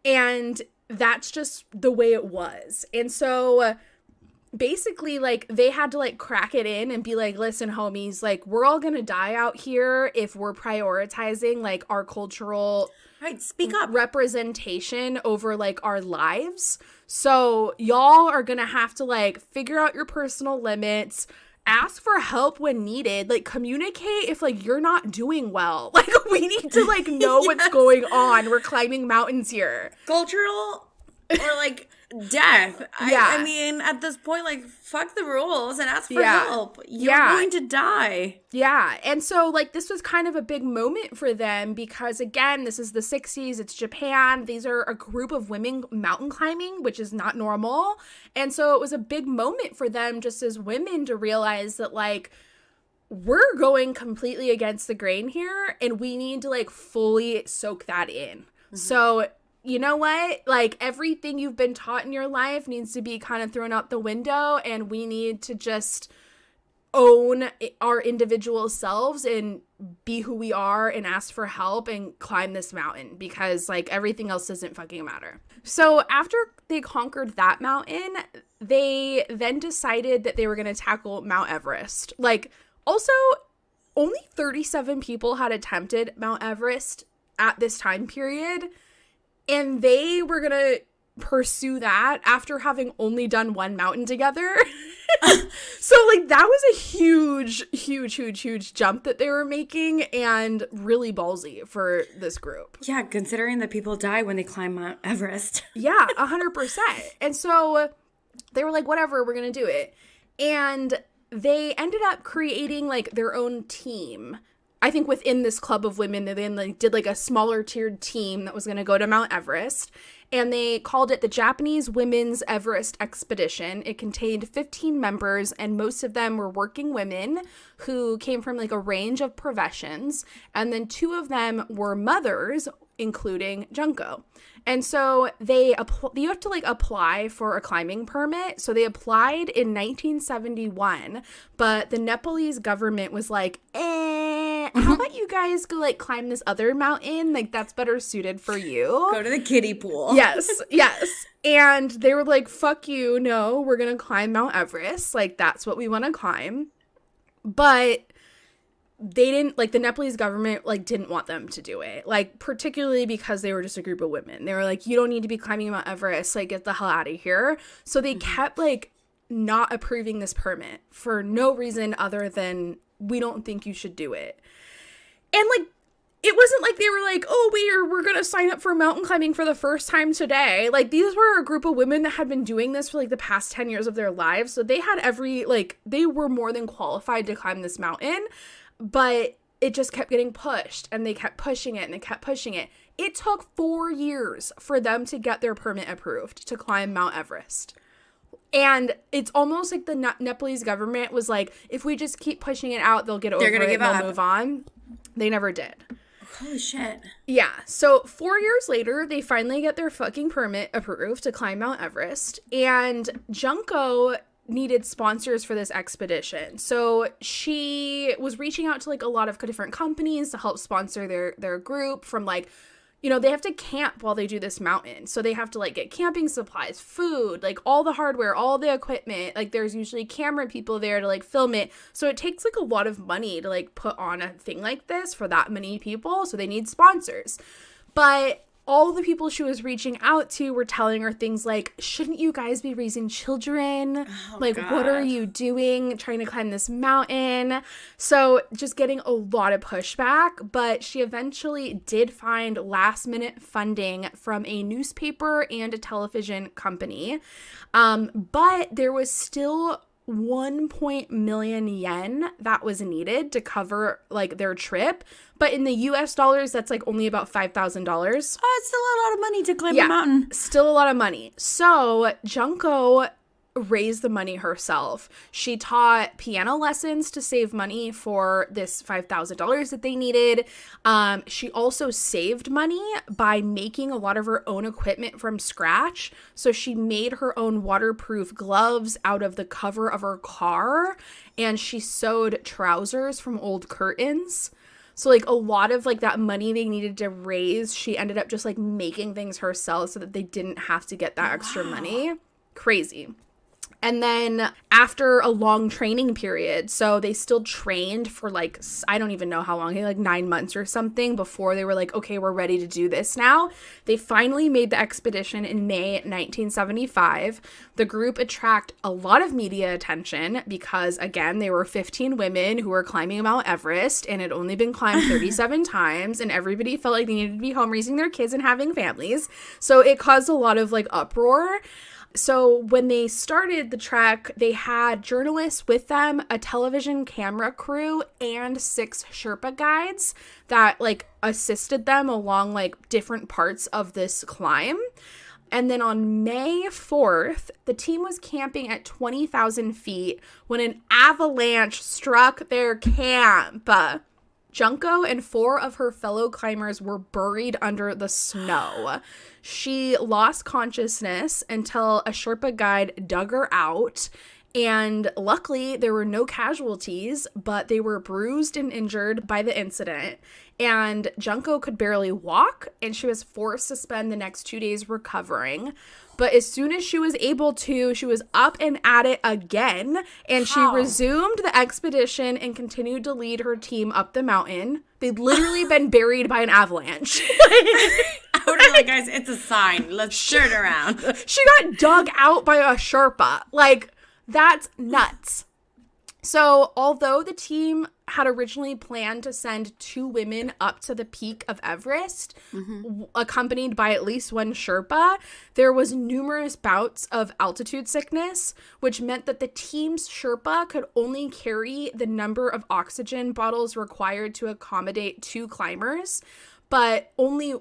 And that's just the way it was. And so basically, like, they had to, like, crack it in and be like, listen, homies, like, we're all gonna die out here if we're prioritizing, like, our cultural
speak up
representation over, like, our lives. So y'all are gonna have to, like, figure out your personal limits, ask for help when needed, like, communicate if, like, you're not doing well. Like, we need to, like, know
Yes.
what's going on. We're climbing mountains here.
Cultural or, like, death.
Yeah.
I mean, at this point, like, fuck the rules and ask for
Yeah.
help. You're going to die.
Yeah. And so, like, this was kind of a big moment for them because, again, this is the 60s. It's Japan. These are a group of women mountain climbing, which is not normal. And so it was a big moment for them just as women to realize that, like, we're going completely against the grain here and we need to, like, fully soak that in. Mm-hmm. So, you know what? Like, everything you've been taught in your life needs to be kind of thrown out the window, and we need to just own our individual selves and be who we are and ask for help and climb this mountain because, like, everything else doesn't fucking matter. So after they conquered that mountain, they then decided that they were going to tackle Mount Everest. Like, also, only 37 people had attempted Mount Everest at this time period. And they were going to pursue that after having only done one mountain together. So like that was a huge jump that they were making, and really ballsy for this group.
Yeah, considering that people die when they climb Mount Everest.
Yeah, 100%. And so they were like, whatever, we're going to do it. And they ended up creating like their own team. I think within this club of women, they then like did like a smaller tiered team that was going to go to Mount Everest. And they called it the Japanese Women's Everest Expedition. It contained 15 members, and most of them were working women who came from like a range of professions. And then 2 of them were mothers, including Junko. And so you have to like apply for a climbing permit. So they applied in 1971, but the Nepalese government was like, how about you guys go like climb this other mountain? Like that's better suited for you.
Go to the kiddie pool.
Yes. And they were like, fuck you. No, we're going to climb Mount Everest. Like that's what we want to climb. But they didn't, like, the Nepalese government, like, didn't want them to do it. Like, particularly because they were just a group of women. They were like, you don't need to be climbing Mount Everest. Like, get the hell out of here. So they kept, like, not approving this permit for no reason other than we don't think you should do it. And, like, it wasn't like they were like, oh, we're going to sign up for mountain climbing for the first time today. Like, these were a group of women that had been doing this for, like, the past 10 years of their lives. So they had they were more than qualified to climb this mountain. But it just kept getting pushed, and they kept pushing it, and they kept pushing it. It took 4 years for them to get their permit approved to climb Mount Everest. And it's almost like the Nepalese government was like, if we just keep pushing it out, they'll get over it and they'll move on. They never did.
Holy shit.
Yeah. So 4 years later, they finally get their fucking permit approved to climb Mount Everest. And Junko needed sponsors for this expedition. So she was reaching out to like a lot of different companies to help sponsor their group from like, you know, they have to camp while they do this mountain. So they have to like get camping supplies, food, like all the hardware, all the equipment. Like there's usually camera people there to like film it. So it takes like a lot of money to like put on a thing like this for that many people. So they need sponsors. But all the people she was reaching out to were telling her things like, shouldn't you guys be raising children?
Oh,
like,
God.
What are you doing trying to climb this mountain? So just getting a lot of pushback, but she eventually did find last minute funding from a newspaper and a television company. But there was still 1 million yen that was needed to cover like their trip, but in the US dollars that's like only about $5,000.
Oh, it's still a lot of money to climb a mountain.
Still a lot of money. So Junko raised the money herself. She taught piano lessons to save money for this $5,000 that they needed. She also saved money by making a lot of her own equipment from scratch. So she made her own waterproof gloves out of the cover of her car, and she sewed trousers from old curtains. So like a lot of like that money they needed to raise, she ended up just like making things herself so that they didn't have to get that extra money. Crazy. And then after a long training period, so they still trained for like, I don't even know how long, like 9 months or something before they were like, okay, we're ready to do this now. They finally made the expedition in May 1975. The group attracted a lot of media attention because, again, they were 15 women who were climbing Mount Everest and had only been climbed 37 times, and everybody felt like they needed to be home raising their kids and having families. So it caused a lot of like uproar. So when they started the trek, they had journalists with them, a television camera crew, and 6 Sherpa guides that like assisted them along like different parts of this climb. And then on May 4th, the team was camping at 20,000 feet when an avalanche struck their camp. Junko and 4 of her fellow climbers were buried under the snow. She lost consciousness until a Sherpa guide dug her out, And luckily, there were no casualties, but they were bruised and injured by the incident. And Junko could barely walk, and she was forced to spend the next 2 days recovering. But as soon as she was able to, she was up and at it again, and she resumed the expedition and continued to lead her team up the mountain. They'd literally been buried by an avalanche.
I would be like, guys, it's a sign. Let's turn around.
She got dug out by a Sherpa. Like, that's nuts. So, although the team had originally planned to send 2 women up to the peak of Everest, accompanied by at least one Sherpa, there was numerous bouts of altitude sickness, which meant that the team's Sherpa could only carry the number of oxygen bottles required to accommodate 2 climbers. But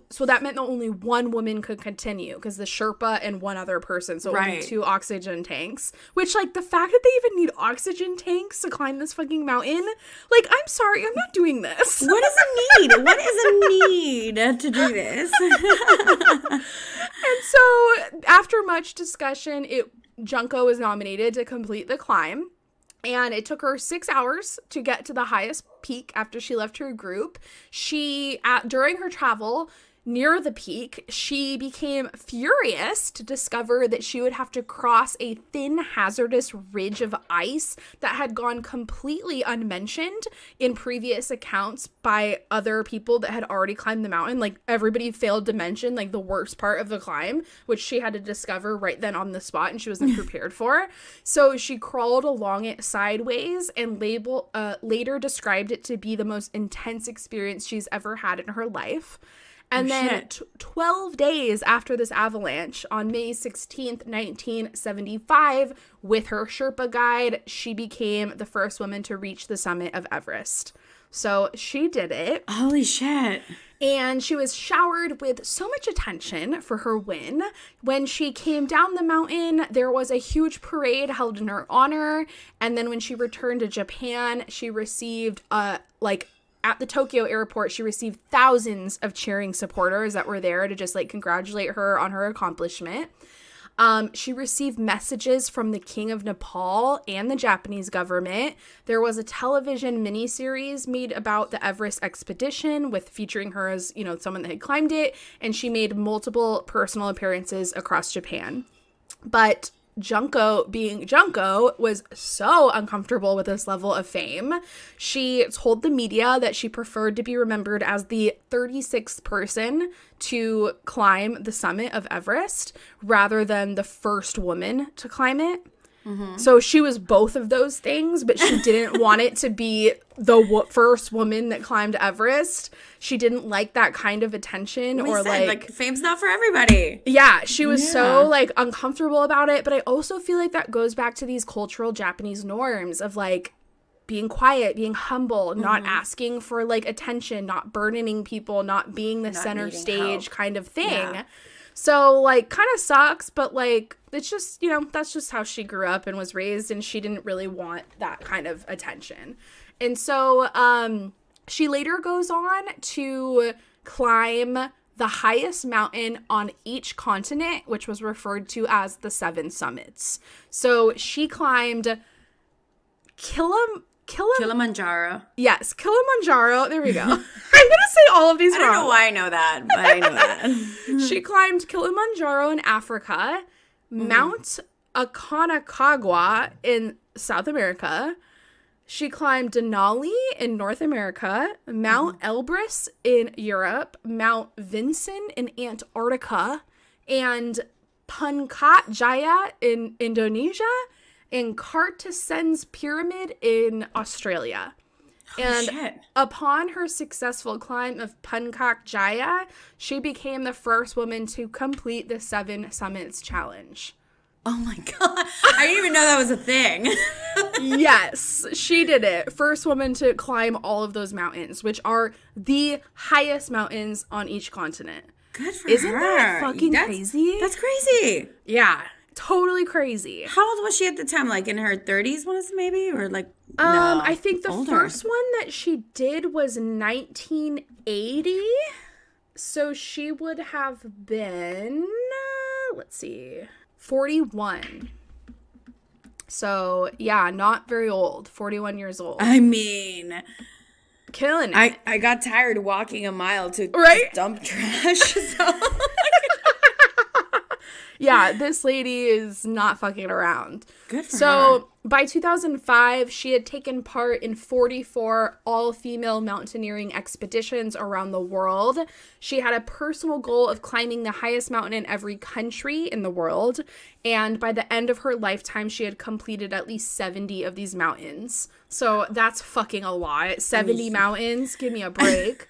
so that meant that only one woman could continue, because the Sherpa and one other person, so only 2 oxygen tanks. Which, like, the fact that they even need oxygen tanks to climb this fucking mountain, like, I'm sorry, I'm not doing this.
What is a need? What is a need to do this?
And so, after much discussion, Junko was nominated to complete the climb. And it took her 6 hours to get to the highest peak after she left her group. During her travel near the peak, she became furious to discover that she would have to cross a thin, hazardous ridge of ice that had gone completely unmentioned in previous accounts by other people that had already climbed the mountain. Like, everybody failed to mention, like, the worst part of the climb, which she had to discover right then on the spot, and she wasn't prepared for. So she crawled along it sideways and later described it to be the most intense experience she's ever had in her life. And then 12 days after this avalanche, on May 16th, 1975, with her Sherpa guide, she became the first woman to reach the summit of Everest. So she did it.
Holy shit.
And she was showered with so much attention for her win. When she came down the mountain, there was a huge parade held in her honor. And then when she returned to Japan, she received at the Tokyo airport, she received thousands of cheering supporters that were there to just, like, congratulate her on her accomplishment. She received messages from the King of Nepal and the Japanese government. There was a television miniseries made about the Everest expedition featuring her as, someone that had climbed it, and she made multiple personal appearances across Japan. But Junko, being Junko, was so uncomfortable with this level of fame. She told the media that she preferred to be remembered as the 36th person to climb the summit of Everest rather than the first woman to climb it. So she was both of those things, but she didn't want it to be the first woman that climbed Everest. She didn't like that kind of attention,
fame's not for everybody.
Yeah, she was so, like, uncomfortable about it. But I also feel like that goes back to these cultural Japanese norms of, like, being quiet, being humble, not asking for, like, attention, not burdening people, not being the center stage kind of thing. Yeah. So, like, kind of sucks, but, like, it's just, that's just how she grew up and was raised, and she didn't really want that kind of attention. And so, she later goes on to climb the highest mountain on each continent, which was referred to as the 7 summits. So, she climbed
Kilimanjaro.
Yes, Kilimanjaro. There we go. I'm going to say all of these wrong.
I don't know why I know that, but I know that.
She climbed Kilimanjaro in Africa, Mount Aconcagua in South America. She climbed Denali in North America, Mount Elbrus in Europe, Mount Vinson in Antarctica, and Puncak Jaya in Indonesia, and Cartesian's Pyramid in Australia. Upon her successful climb of Puncak Jaya, she became the first woman to complete the 7 Summits Challenge.
Oh my God. I didn't even know that was a thing.
Yes, she did it. First woman to climb all of those mountains, which are the highest mountains on each continent.
Good for
Isn't
her.
that fucking crazy?
That's crazy.
Yeah. Totally crazy.
How old was she at the time? Like in her 30s, maybe? Or like,
I think the
older.
first one that she did was 1980. So she would have been, 41. So, yeah, not very old. 41 years old.
I mean,
killing it.
I got tired walking a mile to dump trash. So.
Yeah, this lady is not fucking around.
Good for her.
By 2005, she had taken part in 44 all-female mountaineering expeditions around the world. She had a personal goal of climbing the highest mountain in every country in the world. And by the end of her lifetime, she had completed at least 70 of these mountains. So that's fucking a lot. 70 mountains. Give me a break.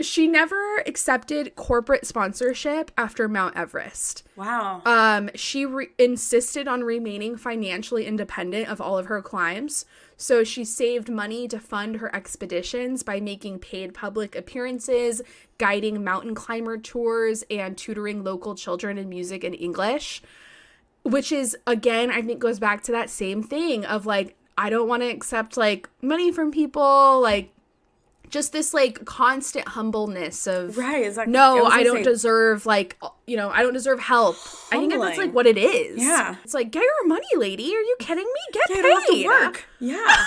She never accepted corporate sponsorship after Mount Everest.
Wow.
She insisted on remaining financially independent of all of her climbs. So she saved money to fund her expeditions by making paid public appearances, guiding mountain climber tours, and tutoring local children in music and English. Which is, again, I think goes back to that same thing of, like, I don't want to accept, like, money from people, like, just this, like, constant humbleness of,
it's like,
no, I don't deserve, like, you know, I don't deserve help.
Humbling.
I think that's, like, what it is.
Yeah.
It's like, get your money, lady. Are you kidding me? Get paid.
You don't have to work. Yeah.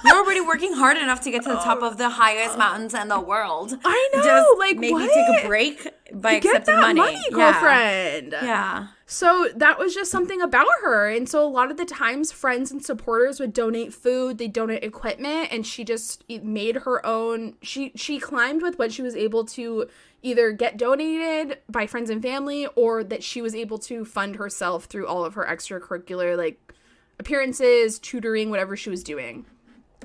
You're already working hard enough to get to the top of the highest mountains in the world.
I know.
Just
like,
maybe
what?
Take a break by accepting money.
Girlfriend.
Yeah.
So that was just something about her. And so a lot of the times friends and supporters would donate food, they donate equipment, and she just made her own. She climbed with what she was able to either get donated by friends and family or that she was able to fund herself through all of her extracurricular, like, appearances, tutoring, whatever she was doing.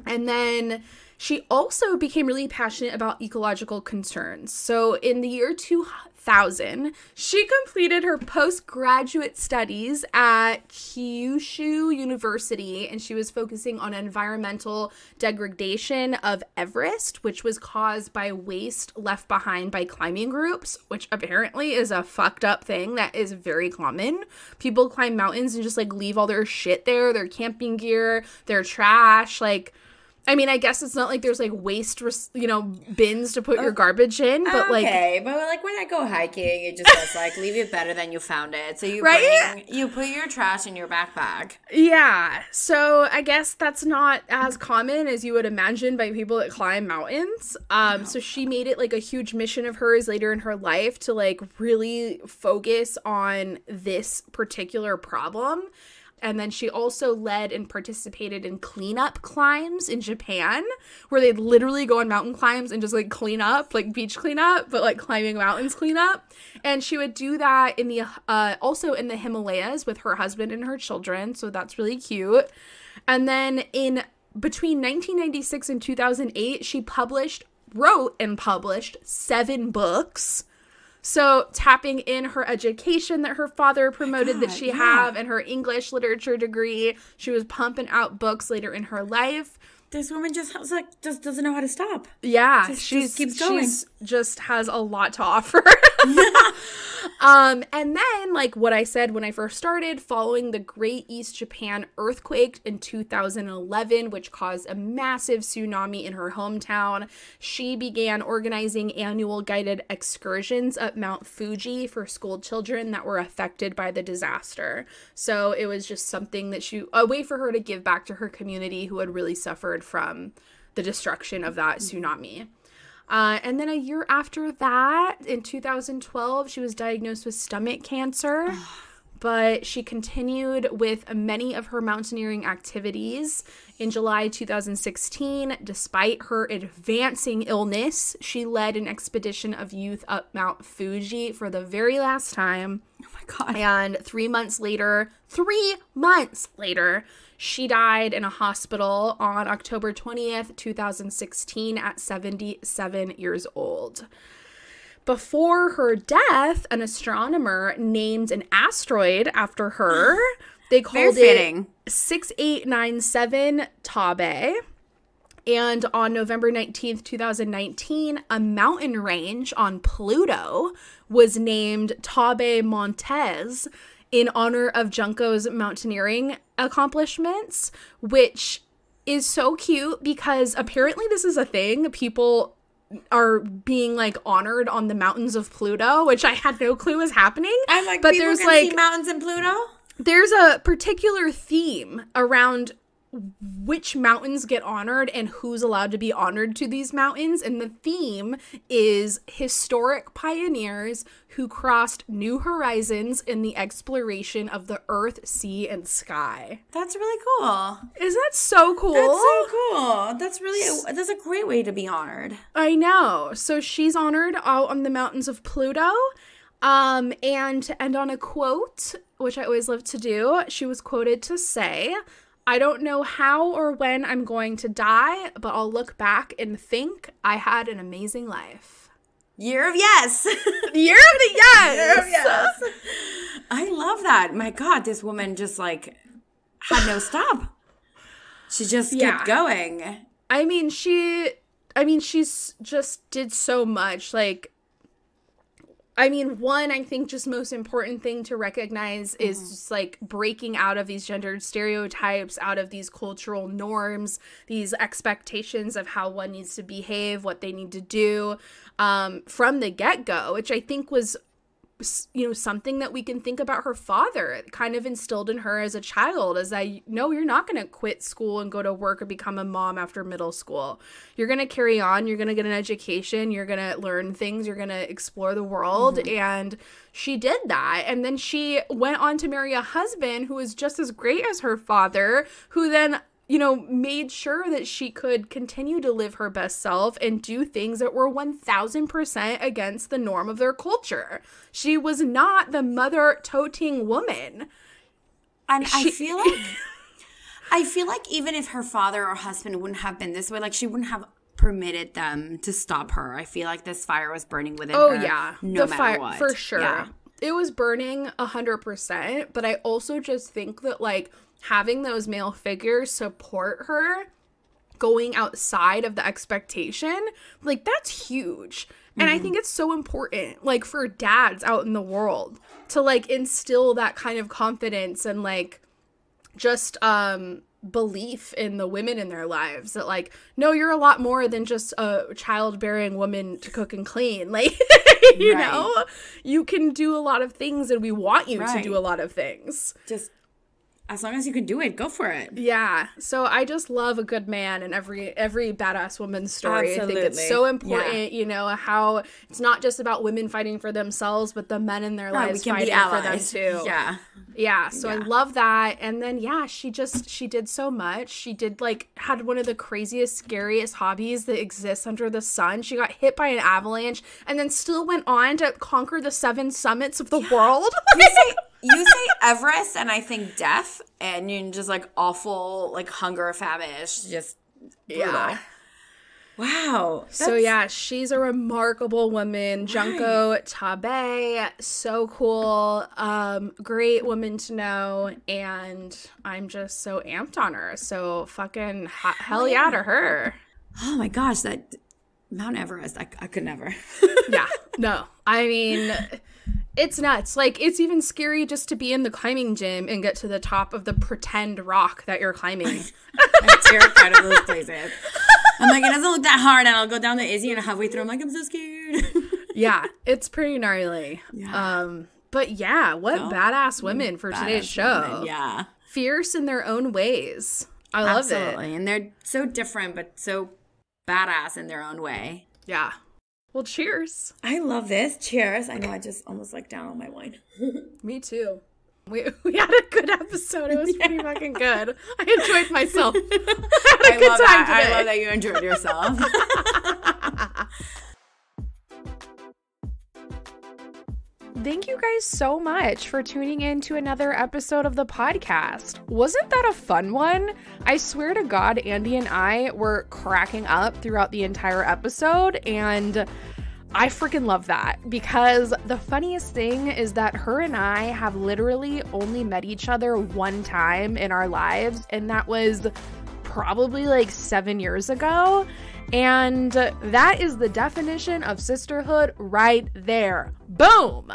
And then she also became really passionate about ecological concerns. So in the year 2000, she completed her postgraduate studies at Kyushu University, and she was focusing on environmental degradation of Everest, which was caused by waste left behind by climbing groups, which apparently is a fucked up thing that is very common. People climb mountains and just, like, leave all their shit there, their camping gear, their trash, like... I mean, I guess it's not like there's, like, waste, bins to put your garbage in, but, like...
Okay, but, like, when I go hiking, it just says, like, leave it better than you found it. So you put your trash in your backpack.
Yeah, so I guess that's not as common as you would imagine by people that climb mountains. So she made it, like, a huge mission of hers later in her life to, like, really focus on this particular problem. And then she also led and participated in cleanup climbs in Japan, where they'd literally go on mountain climbs and just, like, clean up, like beach cleanup, but, like, climbing mountains cleanup. And she would do that in the also in the Himalayas with her husband and her children. So that's really cute. And then between 1996 and 2008, she wrote and published 7 books. So tapping in her education that her father promoted that she have and her English literature degree, she was pumping out books later in her life.
This woman just doesn't know how to stop.
Yeah,
she keeps going.
She's just has a lot to offer. And then, like what I said when I first started, following the Great East Japan earthquake in 2011, which caused a massive tsunami in her hometown, she began organizing annual guided excursions up Mount Fuji for school children that were affected by the disaster. So it was just something that a way for her to give back to her community who had really suffered from the destruction of that tsunami. And then a year after that, in 2012, she was diagnosed with stomach cancer, but she continued with many of her mountaineering activities. In July 2016, despite her advancing illness, she led an expedition of youth up Mount Fuji for the very last time.
Oh my God.
And 3 months later, she died in a hospital on October 20th, 2016 at 77 years old. Before her death, an astronomer named an asteroid after her. They called it 6897 Tabei. And on November 19th, 2019, a mountain range on Pluto was named Tabei Montes in honor of Junko's mountaineering accomplishments, which is so cute because apparently this is a thing. People are being, like, honored on the mountains of Pluto, which I had no clue was happening.
I'm like,
but
people
there's
can
like
see mountains in Pluto?
there's a particular theme around which mountains get honored and who's allowed to be honored to these mountains. And the theme is historic pioneers who crossed new horizons in the exploration of the earth, sea, and sky.
That's really cool.
Isn't that so cool?
That's so cool. That's a great way to be honored.
I know. So she's honored out on the mountains of Pluto. And to end on a quote, which I always love to do, she was quoted to say, "I don't know how or when I'm going to die, but I'll look back and think I had an amazing life."
Year of yes.
Year of the yes.
Year of yes. I love that. My God, this woman just like had no stop. She just kept going.
She's just did so much. One, I think just most important thing to recognize is just like breaking out of these gendered stereotypes, out of these cultural norms, these expectations of how one needs to behave, what they need to do from the get-go, which I think was, something that we can think about her father. It kind of instilled in her as a child is that, no, you're not going to quit school and go to work or become a mom after middle school. You're going to carry on. You're going to get an education. You're going to learn things. You're going to explore the world. And she did that. And then she went on to marry a husband who was just as great as her father, who then made sure that she could continue to live her best self and do things that were 1000% against the norm of their culture. She was not the mother-toting woman.
And I feel like even if her father or husband wouldn't have been this way, like she wouldn't have permitted them to stop her. I feel like this fire was burning within her.
Oh, yeah.
No matter what.
For sure.
Yeah.
It was burning 100%. But I also just think that, having those male figures support her going outside of the expectation, that's huge. And I think it's so important, for dads out in the world to, instill that kind of confidence and, just belief in the women in their lives that, no, you're a lot more than just a childbearing woman to cook and clean. You know, you can do a lot of things and we want you to do a lot of things.
Just as long as you can do it, go for it.
Yeah. So I just love a good man in every badass woman's story.
Absolutely.
I think it's so important, how it's not just about women fighting for themselves, but the men in their lives fighting for them too.
Yeah.
Yeah. So I love that. And then, she did so much. She did had one of the craziest, scariest hobbies that exists under the sun. She got hit by an avalanche and then still went on to conquer the 7 summits of the world.
You say Everest, and I think death, and you're just awful, hunger, famish, just brutal.
Yeah.
Wow.
So she's a remarkable woman. Junko Tabei, so cool. Great woman to know, and I'm just so amped on her. So fucking hell yeah to her.
Oh my gosh, that Mount Everest, I could never.
Yeah, no. It's nuts. It's even scary just to be in the climbing gym and get to the top of the pretend rock that you're climbing.
I'm terrified of those places. I'm it doesn't look that hard, and I'll go down the Izzy, and halfway through, I'm so scared.
Yeah, it's pretty gnarly. Yeah. But what badass women for today's show.
Women, yeah.
Fierce in their own ways. I love it.
Absolutely. And they're so different, but so badass in their own way.
Yeah. Well, cheers.
I love this. Cheers. I know I just almost down on my wine.
Me too. We had a good episode. It was pretty fucking good. I enjoyed myself. I had a good time today.
I love that you enjoyed yourself.
Thank you guys so much for tuning in to another episode of the podcast. Wasn't that a fun one? I swear to God, Andee and I were cracking up throughout the entire episode, and I freaking love that because the funniest thing is that her and I have literally only met each other one time in our lives, and that was probably 7 years ago. And that is the definition of sisterhood right there. Boom!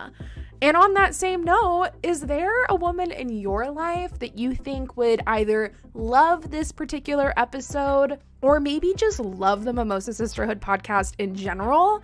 And on that same note, is there a woman in your life that you think would either love this particular episode or maybe just love the Mimosa Sisterhood podcast in general?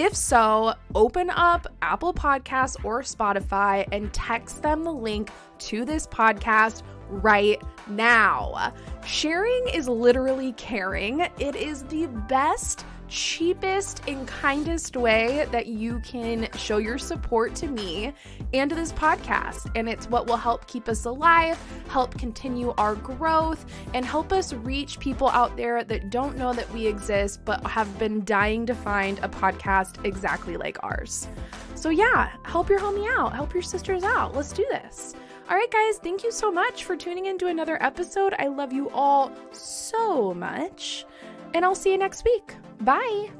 If so, open up Apple Podcasts or Spotify and text them the link to this podcast right now. Sharing is literally caring. It is the best, cheapest, and kindest way that you can show your support to me and to this podcast. And it's what will help keep us alive, help continue our growth, and help us reach people out there that don't know that we exist but have been dying to find a podcast exactly like ours. So yeah, help your homie out, help your sisters out. Let's do this. All right, guys, thank you so much for tuning into another episode. I love you all so much, and I'll see you next week. Bye.